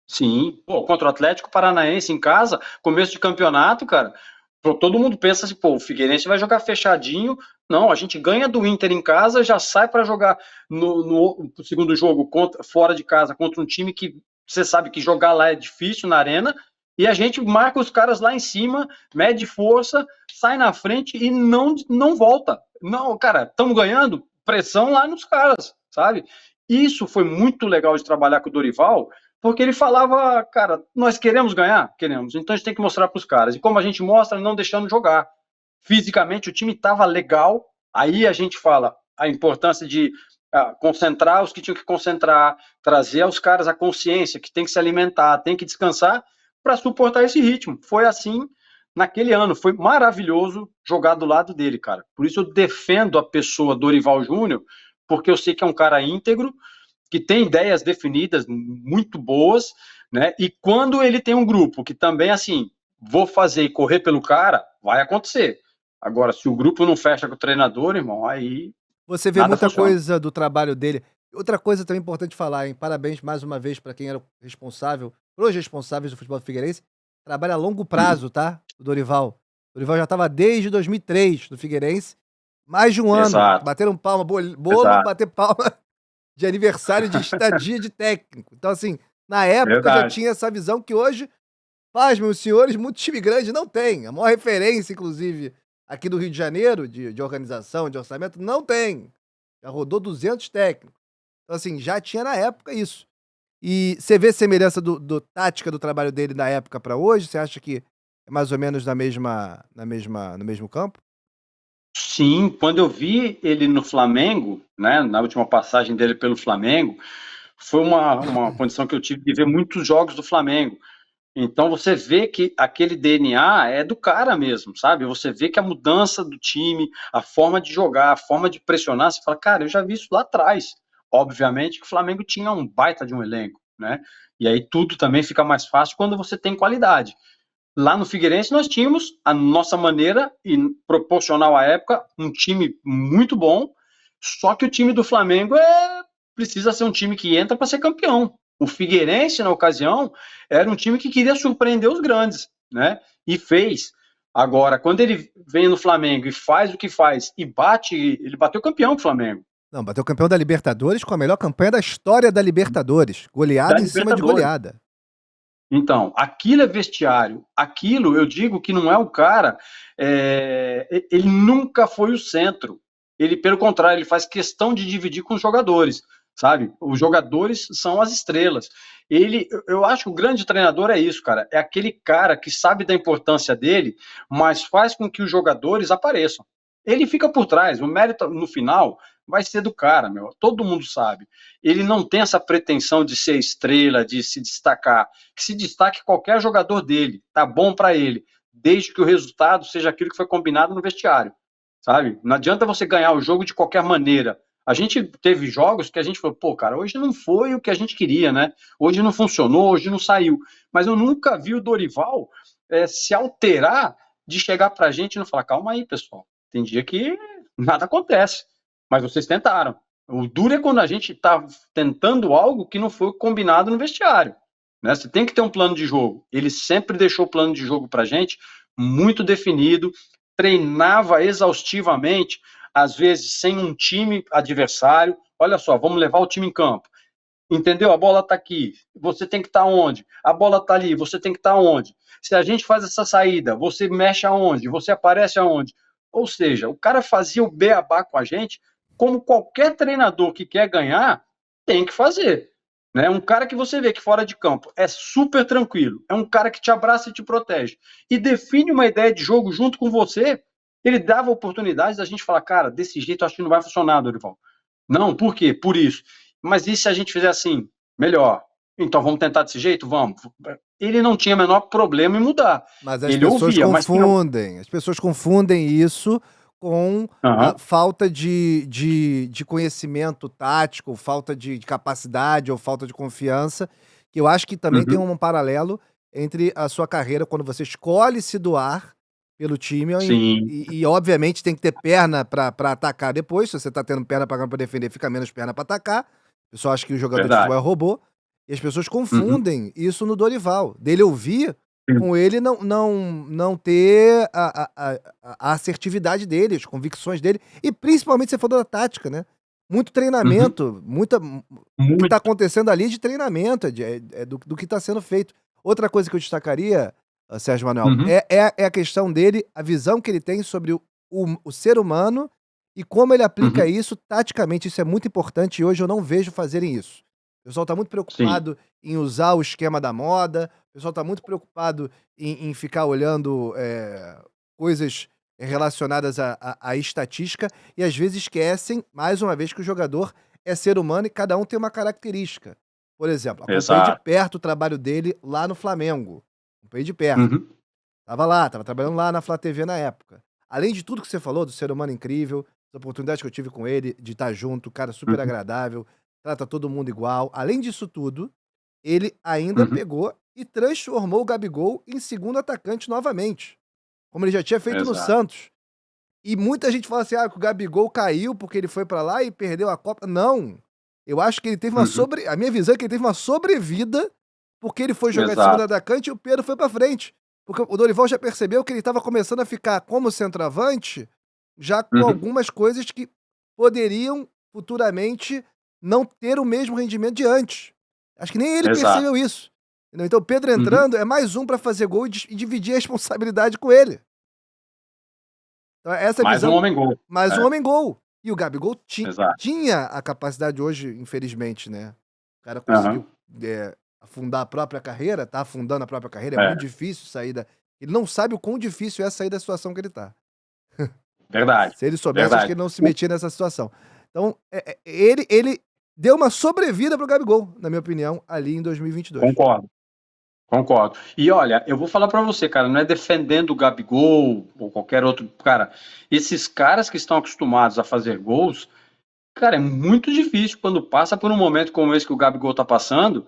sim. Pô, contra o Atlético Paranaense em casa, começo de campeonato, cara. Todo mundo pensa assim, pô, o Figueirense vai jogar fechadinho. Não, a gente ganha do Inter em casa, já sai para jogar no segundo jogo fora de casa contra um time que você sabe que jogar lá é difícil na arena. E a gente marca os caras lá em cima, mede força, sai na frente e não volta. Não, cara, estamos ganhando, pressão lá nos caras, sabe? Isso foi muito legal de trabalhar com o Dorival, porque ele falava, cara, nós queremos ganhar? Queremos. Então a gente tem que mostrar para os caras. E como a gente mostra, não deixando jogar. Fisicamente o time estava legal, aí a gente fala a importância de concentrar os que tinham que concentrar, trazer aos caras a consciência que tem que se alimentar, tem que descansar para suportar esse ritmo. Foi assim naquele ano, foi maravilhoso jogar do lado dele, cara. Por isso eu defendo a pessoa Dorival Júnior, porque eu sei que é um cara íntegro, que tem ideias definidas muito boas, né? E quando ele tem um grupo que também, assim, vou fazer e correr pelo cara, vai acontecer. Agora, se o grupo não fecha com o treinador, irmão, aí
Você vê
nada
muita
funciona.
coisa do trabalho dele. Outra coisa também importante falar, hein? Parabéns mais uma vez para quem era o responsável, os responsáveis do futebol do Figueirense. Trabalha a longo prazo, tá? O Dorival. O Dorival já estava desde 2003 no Figueirense. Mais de um ano.
Exato,
Bateram palma, bolo,
exato,
bater palma de aniversário de estadia de técnico. Então, assim, na época já
verdade.
tinha essa visão que hoje, pasmem os senhores, muito time grande não tem. A maior referência, inclusive, aqui do Rio de Janeiro, de organização, de orçamento, não tem. Já rodou 200 técnicos. Então, assim, já tinha na época isso. E você vê semelhança do tática do trabalho dele na época para hoje? Você acha que é mais ou menos no mesmo campo?
Sim, quando eu vi ele no Flamengo, né, na última passagem dele pelo Flamengo, foi uma condição que eu tive de ver muitos jogos do Flamengo. Então você vê que aquele DNA é do cara mesmo, sabe? Você vê que a mudança do time, a forma de jogar, a forma de pressionar, você fala, cara, eu já vi isso lá atrás. Obviamente que o Flamengo tinha um baita de um elenco, né? E aí tudo também fica mais fácil quando você tem qualidade. Lá no Figueirense nós tínhamos a nossa maneira e proporcional à época um time muito bom, só que o time do Flamengo precisa ser um time que entra para ser campeão. O Figueirense na ocasião era um time que queria surpreender os grandes, né? E fez. Agora, quando ele vem no Flamengo e faz o que faz e bate, ele bateu campeão com o Flamengo.
Não, bateu campeão da Libertadores com a melhor campanha da história da Libertadores.
Da
Goleada em cima de
Libertadores.
goleada.
Então, aquilo é vestiário. Aquilo, eu digo que não é o cara. Ele nunca foi o centro. Ele, pelo contrário, ele faz questão de dividir com os jogadores, sabe? Os jogadores são as estrelas. Eu acho que o grande treinador é isso, cara. É aquele cara que sabe da importância dele, mas faz com que os jogadores apareçam. Ele fica por trás. O mérito no final vai ser do cara, meu. Todo mundo sabe. Ele não tem essa pretensão de ser estrela, de se destacar. Que se destaque qualquer jogador dele, tá bom para ele, desde que o resultado seja aquilo que foi combinado no vestiário, sabe? Não adianta você ganhar o jogo de qualquer maneira. A gente teve jogos que a gente falou, pô, cara, hoje não foi o que a gente queria, né? Hoje não funcionou, hoje não saiu. Mas eu nunca vi o Dorival se alterar de chegar pra gente e não falar, calma aí, pessoal, tem dia que nada acontece, mas vocês tentaram. O duro é quando a gente está tentando algo que não foi combinado no vestiário. Né? Você tem que ter um plano de jogo. Ele sempre deixou o plano de jogo para a gente muito definido, treinava exaustivamente, às vezes sem um time adversário. Olha só, vamos levar o time em campo. Entendeu? A bola está aqui, você tem que estar onde? A bola está ali, você tem que estar onde? Se a gente faz essa saída, você mexe aonde? Você aparece aonde? Ou seja, o cara fazia o beabá com a gente, como qualquer treinador que quer ganhar tem que fazer. Né? Um cara que você vê que fora de campo é super tranquilo, é um cara que te abraça e te protege, e define uma ideia de jogo junto com você, ele dava oportunidades da gente falar, cara, desse jeito acho que não vai funcionar, Dorival. Não, por quê? Por isso. Mas e se a gente fizer assim? Melhor. Então vamos tentar desse jeito? Vamos. Ele não tinha o menor problema em mudar.
Mas as
Ele
pessoas
ouvia, mas tinha...
confundem isso com a
Uhum,
falta de conhecimento tático, falta de capacidade ou falta de confiança, que eu acho que também tem
uhum,
um paralelo entre a sua carreira, quando você escolhe se doar pelo time,
sim,
e obviamente tem que ter perna para atacar depois, se você tá tendo perna para defender, fica menos perna para atacar, o pessoal acha que o jogador de futebol
verdade.
é robô, e as pessoas
Uhum,
confundem isso no Dorival, dele ouvir com ele não ter a assertividade dele, as convicções dele, e principalmente você falou da tática, né? Muito
uhum,
treinamento, o que tá
muito.
acontecendo ali é de treinamento, do que tá sendo feito. Outra coisa que eu destacaria, Sérgio Manuel,
Uhum,
é a questão dele, a visão que ele tem sobre o ser humano e como ele aplica
uhum,
isso taticamente. Isso é muito importante e hoje eu não vejo fazerem isso. O pessoal tá muito
sim,
preocupado em usar o esquema da moda, o pessoal tá muito preocupado em ficar olhando coisas relacionadas à estatística e às vezes esquecem, mais uma vez, que o jogador é ser humano e cada um tem uma característica. Por exemplo, acompanhei de
exato.
perto o trabalho dele lá no Flamengo. Acompanhei de perto.
Uhum,
Tava lá, tava trabalhando lá na Flá TV na época. Além de tudo que você falou, do ser humano incrível, as oportunidades que eu tive com ele, de estar junto, cara super
uhum,
agradável, trata todo mundo igual. Além disso tudo, ele ainda
uhum,
pegou e transformou o Gabigol em segundo atacante novamente, como ele já tinha feito no
exato.
Santos. E muita gente fala assim: "Ah, que o Gabigol caiu porque ele foi pra lá e perdeu a Copa". Não, eu acho que ele teve
Uhum,
a minha visão é que ele teve uma sobrevida, porque ele foi jogar de segundo
exato.
atacante e o Pedro foi pra frente. Porque o Dorival já percebeu que ele estava começando a ficar como centroavante, já com
Uhum,
algumas coisas que poderiam futuramente não ter o mesmo rendimento de antes. Acho que nem ele
exato.
percebeu isso. Entendeu? Então o Pedro
Uhum.
entrando é mais um pra fazer gol e dividir a responsabilidade com ele. Então essa é a
Mais um
visão,
homem gol.
mais um
É,
homem gol. E o Gabigol
exato.
tinha a capacidade hoje, infelizmente, né, o cara
Aham,
conseguiu, afundar a própria carreira, tá afundando a própria carreira, é muito
é,
difícil sair da ele não sabe o quão difícil é sair da situação que ele tá.
verdade,
Se ele soubesse, acho que
verdade.
ele não se metia nessa situação. Então, ele deu uma sobrevida pro Gabigol, na minha opinião, ali em 2022.
Concordo. Concordo. E olha, eu vou falar para você, cara, não é defendendo o Gabigol ou qualquer outro, cara. Esses caras que estão acostumados a fazer gols, cara, é muito difícil quando passa por um momento como esse que o Gabigol tá passando,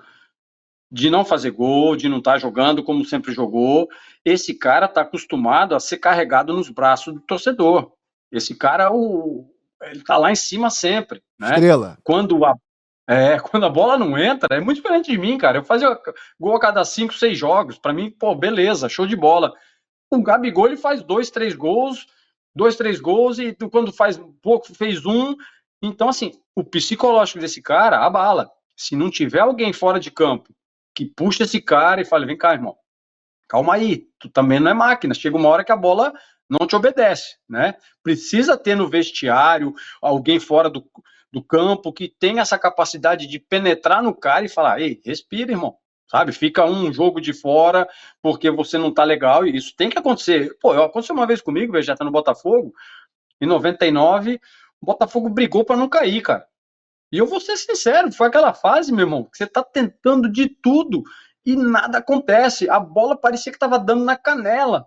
de não fazer gol, de não estar jogando como sempre jogou. Esse cara tá acostumado a ser carregado nos braços do torcedor. Esse cara, ele tá lá em cima sempre, né?
Estrela.
Quando a quando a bola não entra, é muito diferente de mim, cara. Eu fazia gol a cada 5, 6 jogos. Pra mim, pô, beleza, show de bola. O Gabigol, ele faz 2, 3 gols, 2, 3 gols, e quando faz pouco, fez um. Então, assim, o psicológico desse cara abala. Se não tiver alguém fora de campo que puxa esse cara e fala, vem cá, irmão, calma aí, tu também não é máquina, chega uma hora que a bola não te obedece, né? Precisa ter no vestiário alguém fora do campo que tenha essa capacidade de penetrar no cara e falar, ei, respira, irmão, sabe? Fica um jogo de fora porque você não tá legal e isso tem que acontecer. Pô, aconteceu uma vez comigo, já tá no Botafogo, em 99, o Botafogo brigou para não cair, cara. E eu vou ser sincero, foi aquela fase, meu irmão, que você tá tentando de tudo e nada acontece. A bola parecia que tava dando na canela.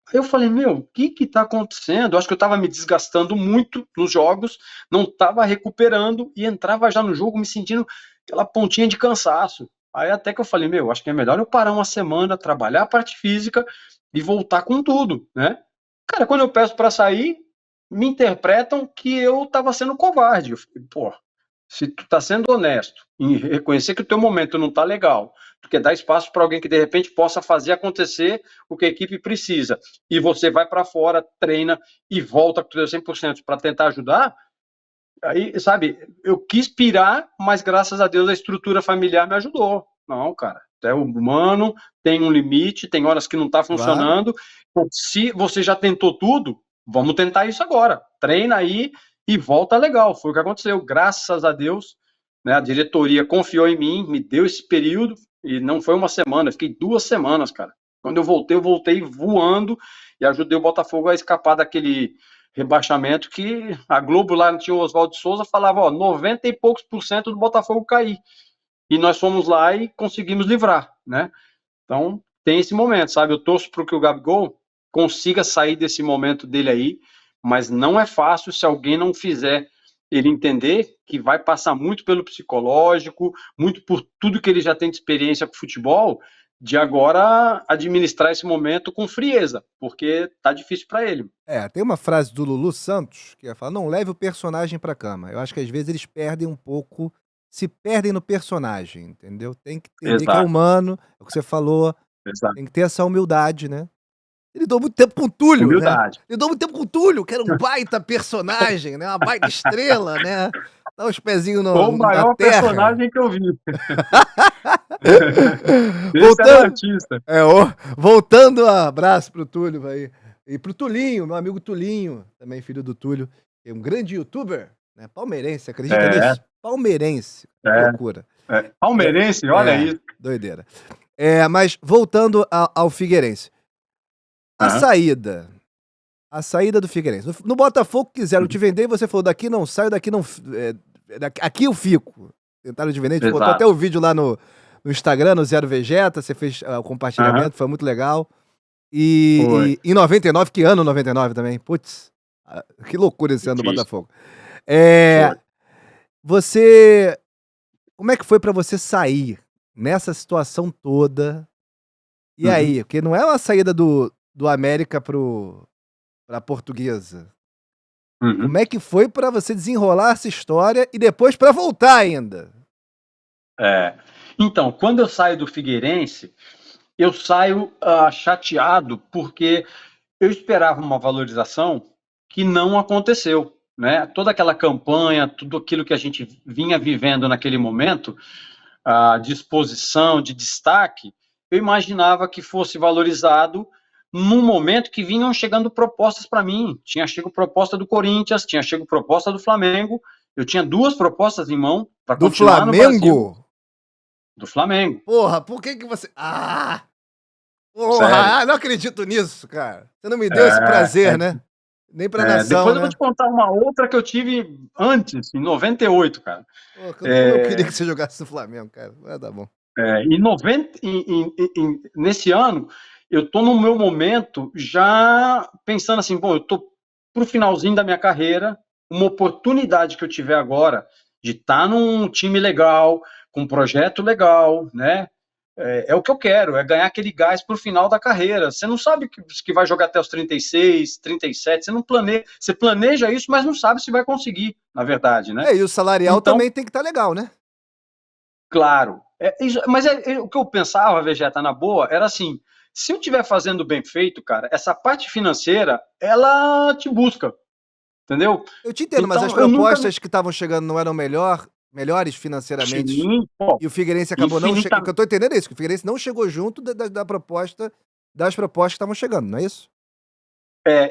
Aí eu falei, meu, o que que tá acontecendo? Eu acho que eu tava me desgastando muito nos jogos, não tava recuperando e entrava já no jogo me sentindo aquela pontinha de cansaço. Aí até que eu falei, meu, acho que é melhor eu parar uma semana, trabalhar a parte física e voltar com tudo, né? Cara, quando eu peço para sair, me interpretam que eu tava sendo covarde. Eu falei, pô, se tu tá sendo honesto em reconhecer que o teu momento não tá legal, tu quer dar espaço para alguém que de repente possa fazer acontecer o que a equipe precisa, e você vai para fora, treina e volta com o teu 100% para tentar ajudar, aí, sabe, eu quis pirar, mas graças a Deus a estrutura familiar me ajudou. Não, cara, é humano, tem um limite, tem horas que não tá
Claro.
funcionando. Se você já tentou tudo, vamos tentar isso agora. Treina aí e volta legal. Foi o que aconteceu. Graças a Deus, né, a diretoria confiou em mim, me deu esse período e não foi uma semana, eu fiquei 2 semanas, cara. Quando eu voltei voando e ajudei o Botafogo a escapar daquele rebaixamento que a Globo lá tinha o Oswaldo de Souza, falava, ó, 90 e poucos por cento do Botafogo cair. E nós fomos lá e conseguimos livrar, né? Então, tem esse momento, sabe? Eu torço para que o Gabigol consiga sair desse momento dele aí, mas não é fácil se alguém não fizer ele entender que vai passar muito pelo psicológico, muito por tudo que ele já tem de experiência com futebol, de agora administrar esse momento com frieza, porque tá difícil para ele.
Tem uma frase do Lulu Santos que fala: "Não leve o personagem pra cama". Eu acho que às vezes eles perdem um pouco, se perdem no personagem, entendeu? Tem que entender que é
Exato,
humano, é o que você falou,
exato.
tem que ter essa humildade, né. Ele lidou muito tempo com o Túlio, né.
Humildade.
Lidou muito tempo com o Túlio, que era um baita personagem, né, uma baita estrela, né. Dá os pezinhos
O
na
maior
terra.
personagem que eu vi. Esse era o
Voltando
artista.
voltando, abraço pro Túlio aí. E pro Tulinho, meu amigo Tulinho, também filho do Túlio, é um grande youtuber, né, palmeirense, acredita
É,
nisso? Palmeirense, que
é,
loucura. É,
Palmeirense, olha isso.
doideira. Mas voltando ao Figueirense, a
Aham.
saída a saída do Figueirense. No Botafogo quiseram te vender e você falou: "Daqui não saio, daqui não aqui eu fico". Tentaram te vender, a gente botou até
Exato.
o vídeo lá no Instagram, no Zero Vegeta, você fez, o
Aham.
compartilhamento, foi muito legal.
Foi,
E em 99, que ano 99 também? Putz, que loucura esse ano do
difícil.
Botafogo. Eh,
Foi.
você como é que foi pra você sair nessa situação toda? E
Uhum.
aí? Porque não é uma saída do América pra Portuguesa. Como
Uhum.
é que foi pra você desenrolar essa história e depois pra voltar ainda?
É. Então, quando eu saio do Figueirense, eu saio, chateado, porque eu esperava uma valorização que não aconteceu, né. Toda aquela campanha, tudo aquilo que a gente vinha vivendo naquele momento, a disposição de destaque, eu imaginava que fosse valorizado num momento que vinham chegando propostas para mim. Tinha chego proposta do Corinthians, tinha chego proposta do Flamengo. Eu tinha 2 propostas em mão para
Do
continuar no Brasil,
Flamengo?
do Flamengo.
Porra, por que que você
Sério.
porra, não acredito nisso, cara. Você não me deu esse
É,
prazer, né? Nem pra nação,
depois eu vou
né?
te contar uma outra que eu tive antes, em 98, cara.
Pô, como eu queria
É,
que você jogasse no Flamengo, cara. Mas tá bom.
em 90, nesse ano, eu estou no meu momento já pensando assim, bom, eu estou para o finalzinho da minha carreira, uma oportunidade que eu tiver agora de estar num time legal, com um projeto legal, né? É o que eu quero, é ganhar aquele gás para o final da carreira. Você não sabe que vai jogar até os 36, 37, você não planeja, você planeja isso, mas não sabe se vai conseguir, na verdade, né?
E o salarial
Então,
também tem que estar legal, né?
claro. Mas o que eu pensava, Vegeta, na boa, era assim: se eu estiver fazendo bem feito, cara, essa parte financeira, ela te busca, entendeu?
Eu te entendo, mas as
Então, eu nunca.
propostas que estavam chegando não eram melhor. melhores financeiramente,
Sim, pô,
e o Figueirense acabou não chegando. O
infinitamente.
que eu tô entendendo é isso, que o Figueirense não chegou junto da proposta, das propostas que estavam chegando, não é isso?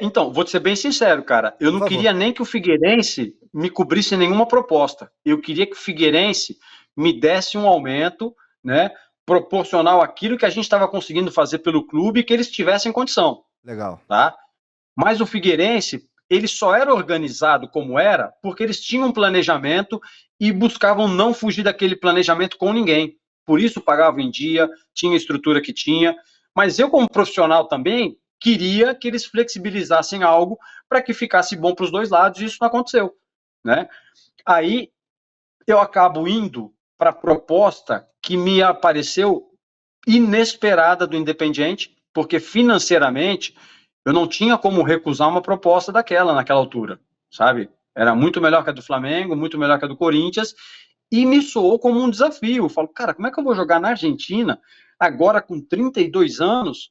Então, vou te ser bem sincero, cara. Eu
Por
não
favor.
queria nem que o Figueirense me cobrisse nenhuma proposta. Eu queria que o Figueirense me desse um aumento, né, proporcional àquilo que a gente estava conseguindo fazer pelo clube e que eles tivessem condição,
Legal.
tá? Mas o Figueirense, ele só era organizado como era porque eles tinham um planejamento e buscavam não fugir daquele planejamento com ninguém. Por isso pagavam em dia, tinha a estrutura que tinha. Mas eu, como profissional também, queria que eles flexibilizassem algo para que ficasse bom para os dois lados, e isso não aconteceu, né? Aí eu acabo indo para a proposta que me apareceu inesperada do Independiente, porque financeiramente eu não tinha como recusar uma proposta daquela naquela altura, sabe? Era muito melhor que a do Flamengo, muito melhor que a do Corinthians, e me soou como um desafio. Eu falo, cara, como é que eu vou jogar na Argentina agora com 32 anos?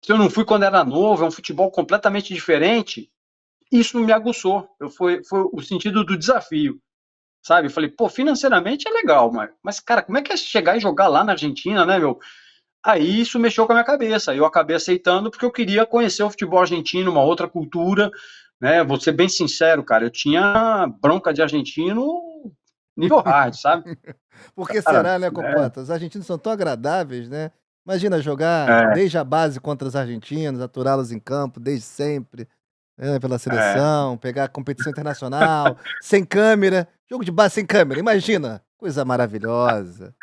Se eu não fui quando era novo, é um futebol completamente diferente. Isso me aguçou. Foi o sentido do desafio, sabe? Eu falei, pô, financeiramente é legal, mas cara, como é que é chegar e jogar lá na Argentina, né, meu? Aí isso mexeu com a minha cabeça. Eu acabei aceitando porque eu queria conhecer o futebol argentino, uma outra cultura, né? Vou ser bem sincero, cara, eu tinha bronca de argentino nível hard, sabe?
Por que
Cara,
será, né, Copota? Os argentinos são tão agradáveis, né? Imagina jogar
é,
desde a base contra os argentinos, aturá-los em campo desde sempre, né, pela
é,
seleção, pegar competição internacional, sem câmera, jogo de base sem câmera, imagina, coisa maravilhosa,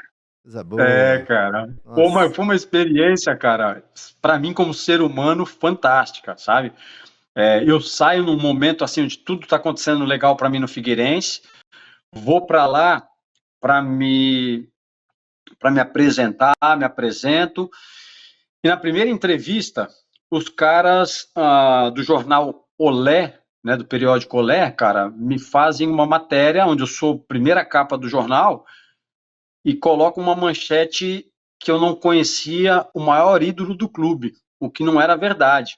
coisa boa.
cara.
Nossa.
Foi uma experiência, cara, para mim como ser humano fantástica, sabe? Eu saio num momento assim onde tudo está acontecendo legal para mim no Figueirense, vou para lá para me para me apresentar, me apresento. E na primeira entrevista, os caras do jornal Olé, né, do periódico Olé, cara, me fazem uma matéria onde eu sou primeira capa do jornal e colocam uma manchete que eu não conhecia o maior ídolo do clube, o que não era verdade.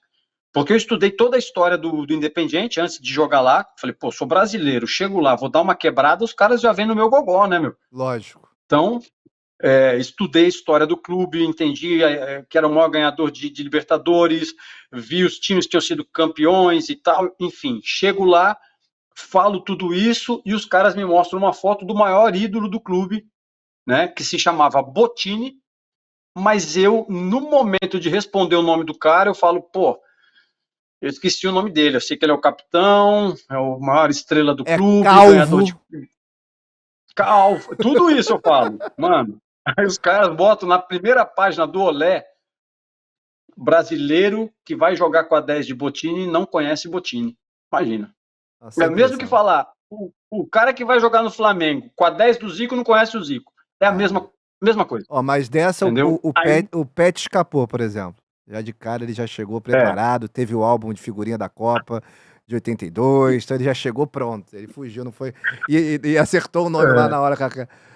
Porque eu estudei toda a história do Independiente antes de jogar lá. Falei, pô, sou brasileiro, chego lá, vou dar uma quebrada, os caras já vêm no meu gogó, né, meu?
Lógico.
Então, estudei a história do clube, entendi que era o maior ganhador de Libertadores, vi os times que tinham sido campeões e tal, enfim, chego lá, falo tudo isso e os caras me mostram uma foto do maior ídolo do clube, né, que se chamava Bottini, mas eu, no momento de responder o nome do cara, eu falo, pô, eu esqueci o nome dele, eu sei que ele é o capitão, é o maior estrela do
É
clube, ganhador de
calvo.
calvo, tudo isso eu falo, mano. Aí os caras botam na primeira página do Olé, brasileiro que vai jogar com a 10 de Bottini não conhece Bottini. Imagina.
Nossa,
É
sem
o mesmo que
condição.
falar, o cara que vai jogar no Flamengo com a 10 do Zico não conhece o Zico. É a
É.
mesma coisa,
Ó, mas dessa
entendeu? Aí,
O Pet escapou, por exemplo. Já de cara ele já chegou
é,
preparado, teve o álbum de figurinha da Copa de 82, então ele já chegou pronto. Ele fugiu, não foi. E acertou o nome lá
é,
na hora,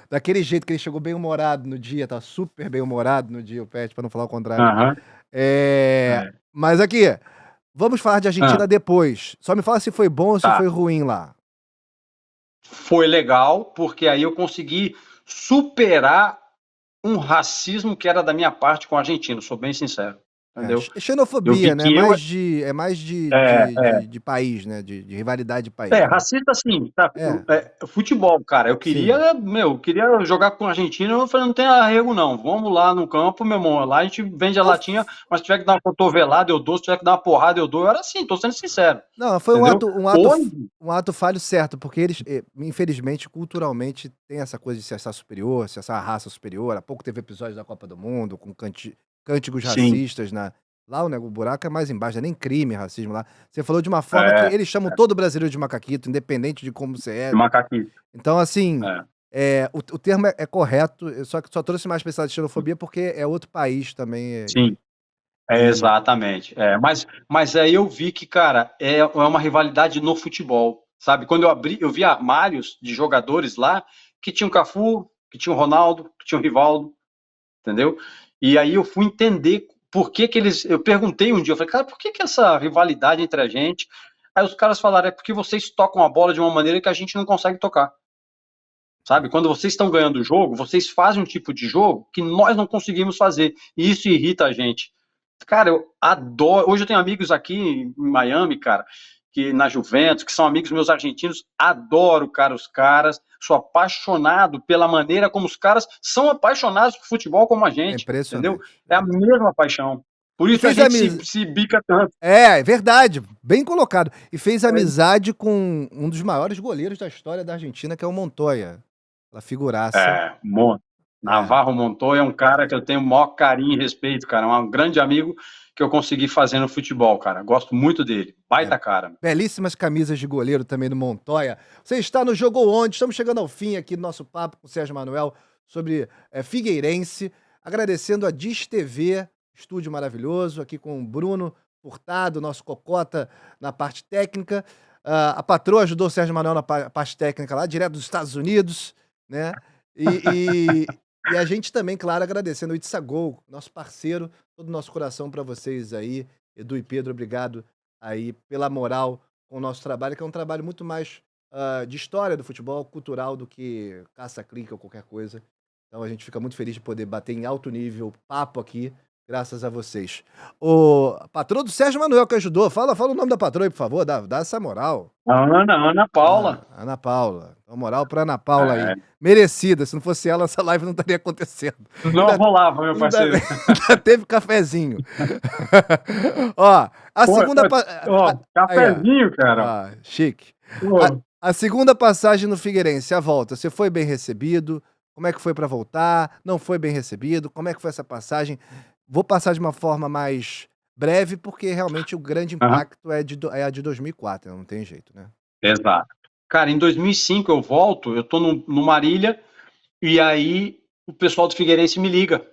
daquele jeito que ele chegou bem humorado no dia, tá super bem humorado no dia, o Pet, pra não falar o contrário.
aham,
Mas aqui, vamos falar de
ah,
Argentina depois. Só me fala se foi bom ou se
tá.
foi ruim lá.
Foi legal, porque aí eu consegui superar um racismo que era da minha parte com o argentino, sou bem sincero, entendeu? Eu vi
Xenofobia, né?
que eu,
É mais
é,
de país, né? De rivalidade de país, né?
racista sim, tá?
É,
Futebol, cara.
sim.
Eu queria jogar com a Argentina. Eu falei, não tem arrego, não. Vamos lá no campo, meu irmão. Lá a gente vende a
Não,
latinha, mas se tiver que dar uma cotovelada, eu dou. Se tiver que dar uma porrada, eu dou. Eu era assim, tô sendo sincero.
não, foi
Entendeu? Hoje,
um ato falho certo, porque eles, infelizmente, culturalmente, tem essa coisa de se achar superior, se achar a raça superior. Há pouco teve episódio da Copa do Mundo com cânticos
sim,
racistas na. Lá o buraco é mais embaixo, não é nem crime racismo lá. Você falou de uma forma que
é,
eles chamam todo brasileiro de macaquito, independente de como você é.
de macaquinho.
Então, assim,
É,
o termo é correto, eu só trouxe mais pra esse lado de xenofobia porque é outro país também.
sim,
E
exatamente. Mas aí eu vi que, cara, é uma rivalidade no futebol. Sabe? Quando eu abri, eu vi armários de jogadores lá que tinham Cafu, que tinham Ronaldo, que tinham Rivaldo, entendeu? E aí eu fui entender por que que eles. Eu perguntei um dia, eu falei, cara, por que que essa rivalidade entre a gente? Aí os caras falaram, é porque vocês tocam a bola de uma maneira que a gente não consegue tocar. sabe? Quando vocês estão ganhando o jogo, vocês fazem um tipo de jogo que nós não conseguimos fazer, e isso irrita a gente. Cara, eu adoro. Hoje eu tenho amigos aqui em Miami, cara, que na Juventus, que são amigos meus argentinos. Adoro, cara, os caras. Sou apaixonado pela maneira como os caras são apaixonados por futebol como a
É
gente, entendeu?
impressionante.
É a mesma paixão. Por
E
isso a
fez
gente
amizade.
se bica tanto.
É verdade. Bem colocado. E fez amizade com um dos maiores goleiros da história da Argentina, que é o Montoya. Aquela figuraça.
É, Navarro Montoya é um cara que eu tenho o maior carinho e respeito, cara. É um grande amigo que eu consegui fazer no futebol, cara. Gosto muito dele. Baita cara.
Belíssimas camisas de goleiro também do Montoya. Você está no Jogou Onde? Estamos chegando ao fim aqui do nosso papo com o Sérgio Manuel sobre Figueirense. Agradecendo a Diz TV, estúdio maravilhoso, aqui com o Bruno Furtado, nosso cocota na parte técnica. A patroa ajudou o Sérgio Manuel na parte técnica lá, direto dos Estados Unidos, né? E a gente também, claro, agradecendo o Itzagol, nosso parceiro, todo o nosso coração para vocês aí. Edu e Pedro, obrigado aí pela moral com o nosso trabalho, que é um trabalho muito mais de história do futebol, cultural, do que caça-clique ou qualquer coisa. Então a gente fica muito feliz de poder bater em alto nível, papo aqui, graças a vocês. O patroa do Sérgio Manuel que ajudou, fala o nome da patroa aí, por favor, dá essa moral.
Ana Paula.
Ana Paula. Uma moral pra Ana Paula aí. Merecida, se não fosse ela, essa live não estaria acontecendo.
Não rolava, meu parceiro.
Ainda teve cafezinho. Ó, segunda...
cafezinho, cara.
Chique. A segunda passagem no Figueirense, a volta, você foi bem recebido? Como é que foi pra voltar? Não foi bem recebido? Como é que foi essa passagem? Vou passar de uma forma mais breve, porque realmente o grande impacto é a de 2004, não tem jeito, né?
Exato. Cara, em 2005 eu volto, eu tô no Marília, e aí o pessoal do Figueirense me liga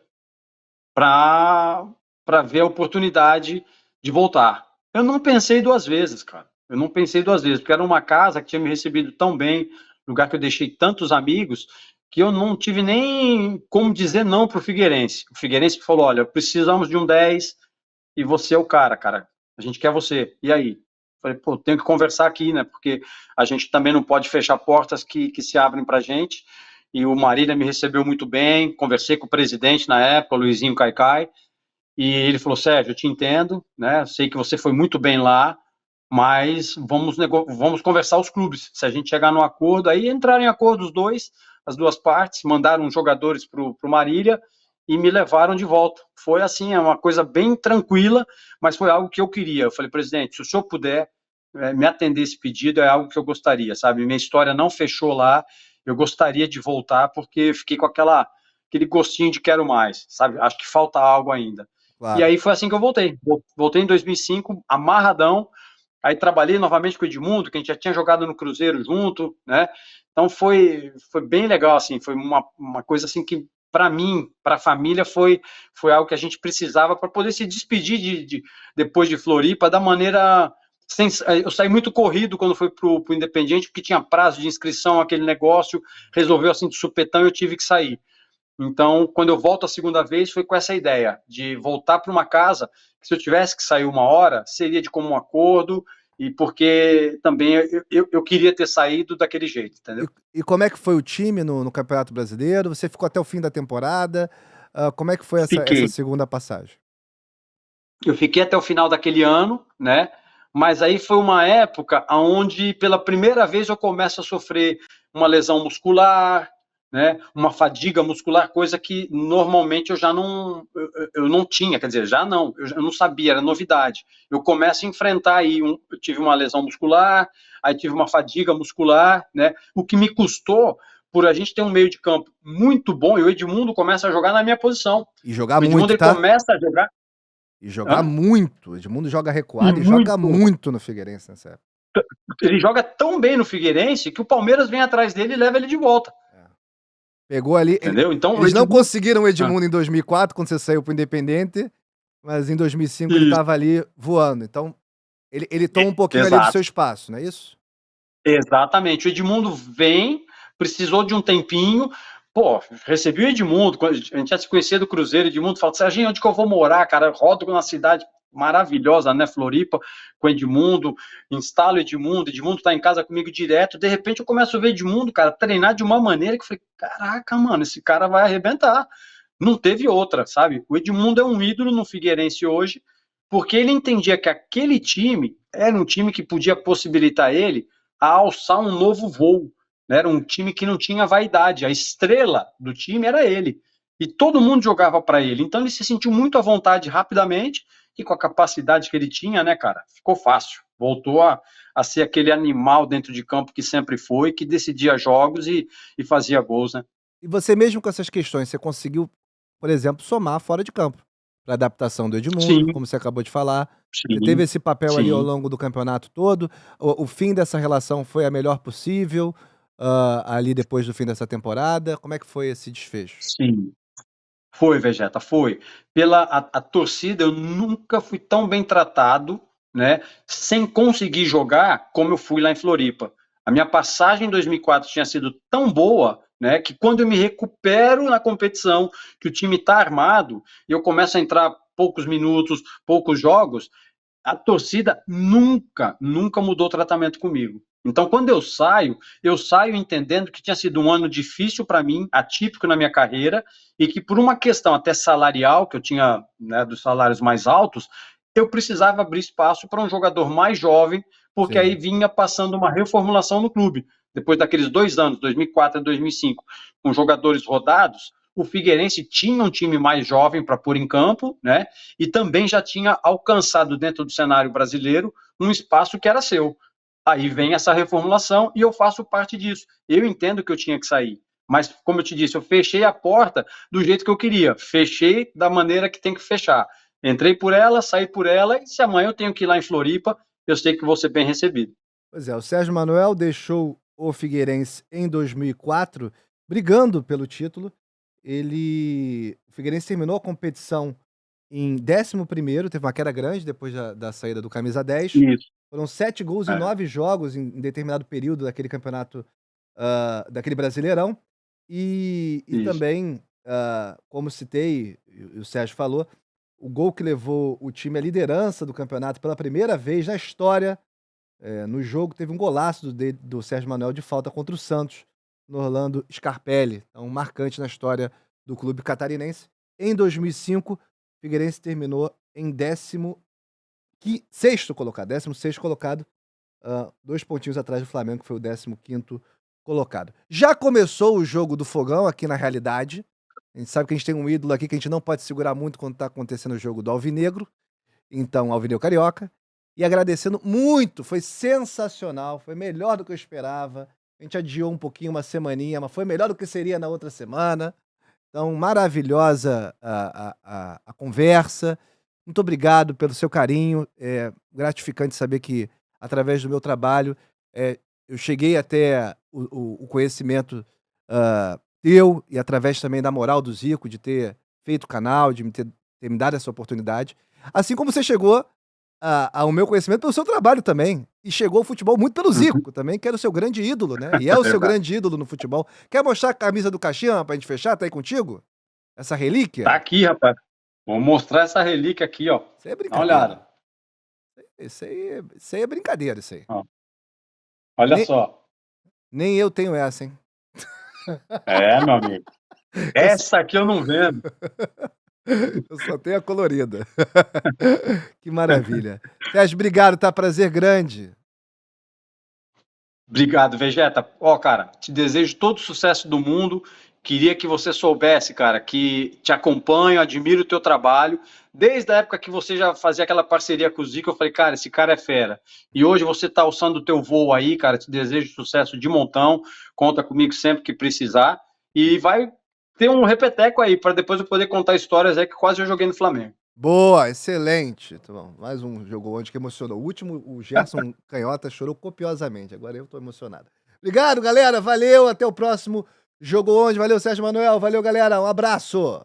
pra ver a oportunidade de voltar. Eu não pensei duas vezes, cara. Eu não pensei duas vezes, porque era uma casa que tinha me recebido tão bem, lugar que eu deixei tantos amigos, que eu não tive nem como dizer não pro Figueirense. O Figueirense falou, olha, precisamos de um 10 e você é o cara. A gente quer você. E aí? Falei, pô, tenho que conversar aqui, né? Porque a gente também não pode fechar portas que se abrem pra gente. E o Marília me recebeu muito bem, conversei com o presidente na época, o Luizinho Caicai, e ele falou, Sérgio, eu te entendo, né? Sei que você foi muito bem lá, mas vamos conversar os clubes. Se a gente chegar num acordo, aí entraram em acordo as duas partes, mandaram jogadores pro Marília e me levaram de volta. Foi assim, é uma coisa bem tranquila, mas foi algo que eu queria. Eu falei, presidente, se o senhor puder me atender esse pedido, é algo que eu gostaria, sabe? Minha história não fechou lá, eu gostaria de voltar, porque fiquei com aquele gostinho de quero mais, sabe? Acho que falta algo ainda. Claro. E aí foi assim que eu voltei. Voltei em 2005, amarradão. Aí trabalhei novamente com o Edmundo, que a gente já tinha jogado no Cruzeiro junto, né? Então foi bem legal, assim, foi uma coisa assim que, para mim, para a família, foi algo que a gente precisava para poder se despedir depois de Floripa da maneira... Eu saí muito corrido quando fui pro Independiente, porque tinha prazo de inscrição, aquele negócio, resolveu assim de supetão e eu tive que sair. Então, quando eu volto a segunda vez, foi com essa ideia de voltar para uma casa que, se eu tivesse que sair uma hora, seria de comum acordo, e porque também eu queria ter saído daquele jeito, entendeu?
E como é que foi o time no Campeonato Brasileiro? Você ficou até o fim da temporada? Como é que foi essa segunda passagem?
Eu fiquei até o final daquele ano, né? Mas aí foi uma época onde, pela primeira vez, eu começo a sofrer uma lesão muscular, né, uma fadiga muscular, coisa que normalmente eu já não tinha, quer dizer, já não, eu não sabia, era novidade. Eu começo a enfrentar aí, eu tive uma lesão muscular, aí tive uma fadiga muscular, né, o que me custou, por a gente ter um meio de campo muito bom, e o Edmundo começa a jogar na minha posição.
E jogar
muito,
Edmundo,
ele começa a jogar...
E jogar muito. O Edmundo joga recuado e joga muito no Figueirense nessa época.
Ele joga tão bem no Figueirense que o Palmeiras vem atrás dele e leva ele de volta.
Pegou ali.
Entendeu? Então,
eles não conseguiram o Edmundo em 2004, quando você saiu pro Independente, mas em 2005 ele tava ali voando. Então, ele toma um pouquinho ali do seu espaço, não é isso?
Exatamente. O Edmundo vem, precisou de um tempinho. Pô, recebi o Edmundo, a gente já se conhecia do Cruzeiro, Edmundo fala, Serginho, onde que eu vou morar, cara? Eu rodo na cidade. maravilhosa, né, Floripa, com Edmundo, instalo Edmundo tá em casa comigo direto, de repente eu começo a ver Edmundo, cara, treinar de uma maneira que eu falei, caraca, mano, esse cara vai arrebentar. Não teve outra, sabe? O Edmundo é um ídolo no Figueirense hoje, porque ele entendia que aquele time era um time que podia possibilitar ele a alçar um novo voo, né? Era um time que não tinha vaidade, a estrela do time era ele, e todo mundo jogava para ele, então ele se sentiu muito à vontade rapidamente, e com a capacidade que ele tinha, né, cara, ficou fácil, voltou a ser aquele animal dentro de campo que sempre foi, que decidia jogos e fazia gols, né?
E você mesmo com essas questões, você conseguiu, por exemplo, somar fora de campo, para adaptação do Edmundo,
Sim,
como você acabou de falar. Você teve
sim,
esse papel ali ao
sim,
longo do campeonato todo. O fim dessa relação foi a melhor possível, ali depois do fim dessa temporada? Como é que foi esse desfecho?
sim. Foi, Vegeta, foi. Pela a torcida, eu nunca fui tão bem tratado, né, sem conseguir jogar como eu fui lá em Floripa. A minha passagem em 2004 tinha sido tão boa, né, que quando eu me recupero na competição, que o time está armado, e eu começo a entrar poucos minutos, poucos jogos, a torcida nunca mudou o tratamento comigo. Então, quando eu saio entendendo que tinha sido um ano difícil para mim, atípico na minha carreira, e que por uma questão até salarial, que eu tinha, né, dos salários mais altos, eu precisava abrir espaço para um jogador mais jovem, porque aí
Sim.
vinha passando uma reformulação no clube. Depois daqueles 2 anos, 2004 e 2005, com jogadores rodados, o Figueirense tinha um time mais jovem para pôr em campo, né? E também já tinha alcançado dentro do cenário brasileiro um espaço que era seu. Aí vem essa reformulação e eu faço parte disso. Eu entendo que eu tinha que sair, mas como eu te disse, eu fechei a porta do jeito que eu queria, fechei da maneira que tem que fechar. Entrei por ela, saí por ela, e se amanhã eu tenho que ir lá em Floripa, eu sei que vou ser bem recebido.
Pois é, o Sérgio Manuel deixou o Figueirense em 2004, brigando pelo título. O Figueirense terminou a competição em 11º, teve uma queda grande depois da saída do camisa 10.
Isso.
Foram 7 gols em
É,
9 jogos em determinado período daquele campeonato, daquele Brasileirão. E
isso.
também, como citei, e o Sérgio falou, o gol que levou o time à liderança do campeonato pela primeira vez na história, no jogo teve um golaço do Sérgio Manuel de falta contra o Santos, no Orlando Scarpelli, então marcante na história do clube catarinense. Em 2005, o Figueirense terminou em 16º colocado, 2 pontinhos atrás do Flamengo, que foi o 15º colocado. Já começou o jogo do fogão aqui na realidade. A gente sabe que a gente tem um ídolo aqui que a gente não pode segurar muito quando tá acontecendo o jogo do Alvinegro, então Alvinegro Carioca. E agradecendo muito, foi sensacional, foi melhor do que eu esperava. A gente adiou um pouquinho, uma semaninha, mas foi melhor do que seria na outra semana. Então, maravilhosa a conversa. Muito obrigado pelo seu carinho. É gratificante saber que, através do meu trabalho, eu cheguei até o conhecimento teu e através também da moral do Zico, de ter feito o canal, de ter me dado essa oportunidade. Assim como você chegou ao meu conhecimento pelo seu trabalho também. E chegou ao futebol muito pelo
Uhum.
Zico também, que era o seu grande ídolo, né? E é
É
o seu
verdade.
grande ídolo no futebol. Quer mostrar a camisa do Caxias pra gente fechar? Tá aí contigo? Essa
Tá
relíquia?
aqui, rapaz. Vou mostrar essa relíquia aqui, ó.
Isso aí é
Dá uma
brincadeira.
olhada.
Isso aí é brincadeira, isso aí.
Ó, olha
Nem,
só.
nem eu tenho essa, hein?
É, meu amigo.
Eu, só-
Essa aqui eu não vendo.
eu só tenho a colorida. Que maravilha. Sérgio, obrigado, tá? Prazer grande.
Obrigado, Vegeta. Ó, cara, te desejo todo o sucesso do mundo. Queria que você soubesse, cara, que te acompanho, admiro o teu trabalho. Desde a época que você já fazia aquela parceria com o Zico, eu falei, cara, esse cara é fera. E hoje você tá alçando o teu voo aí, cara. Te desejo sucesso de montão. Conta comigo sempre que precisar. E vai ter um repeteco aí, para depois eu poder contar histórias aí que quase eu joguei no Flamengo.
Boa, excelente. Tá bom, mais um jogo onde que emocionou. O último, o Gerson Canhota chorou copiosamente. Agora eu tô emocionado. Obrigado, galera. Valeu. Até o próximo jogo onde. Valeu, Sérgio Manuel. Valeu, galera. Um abraço.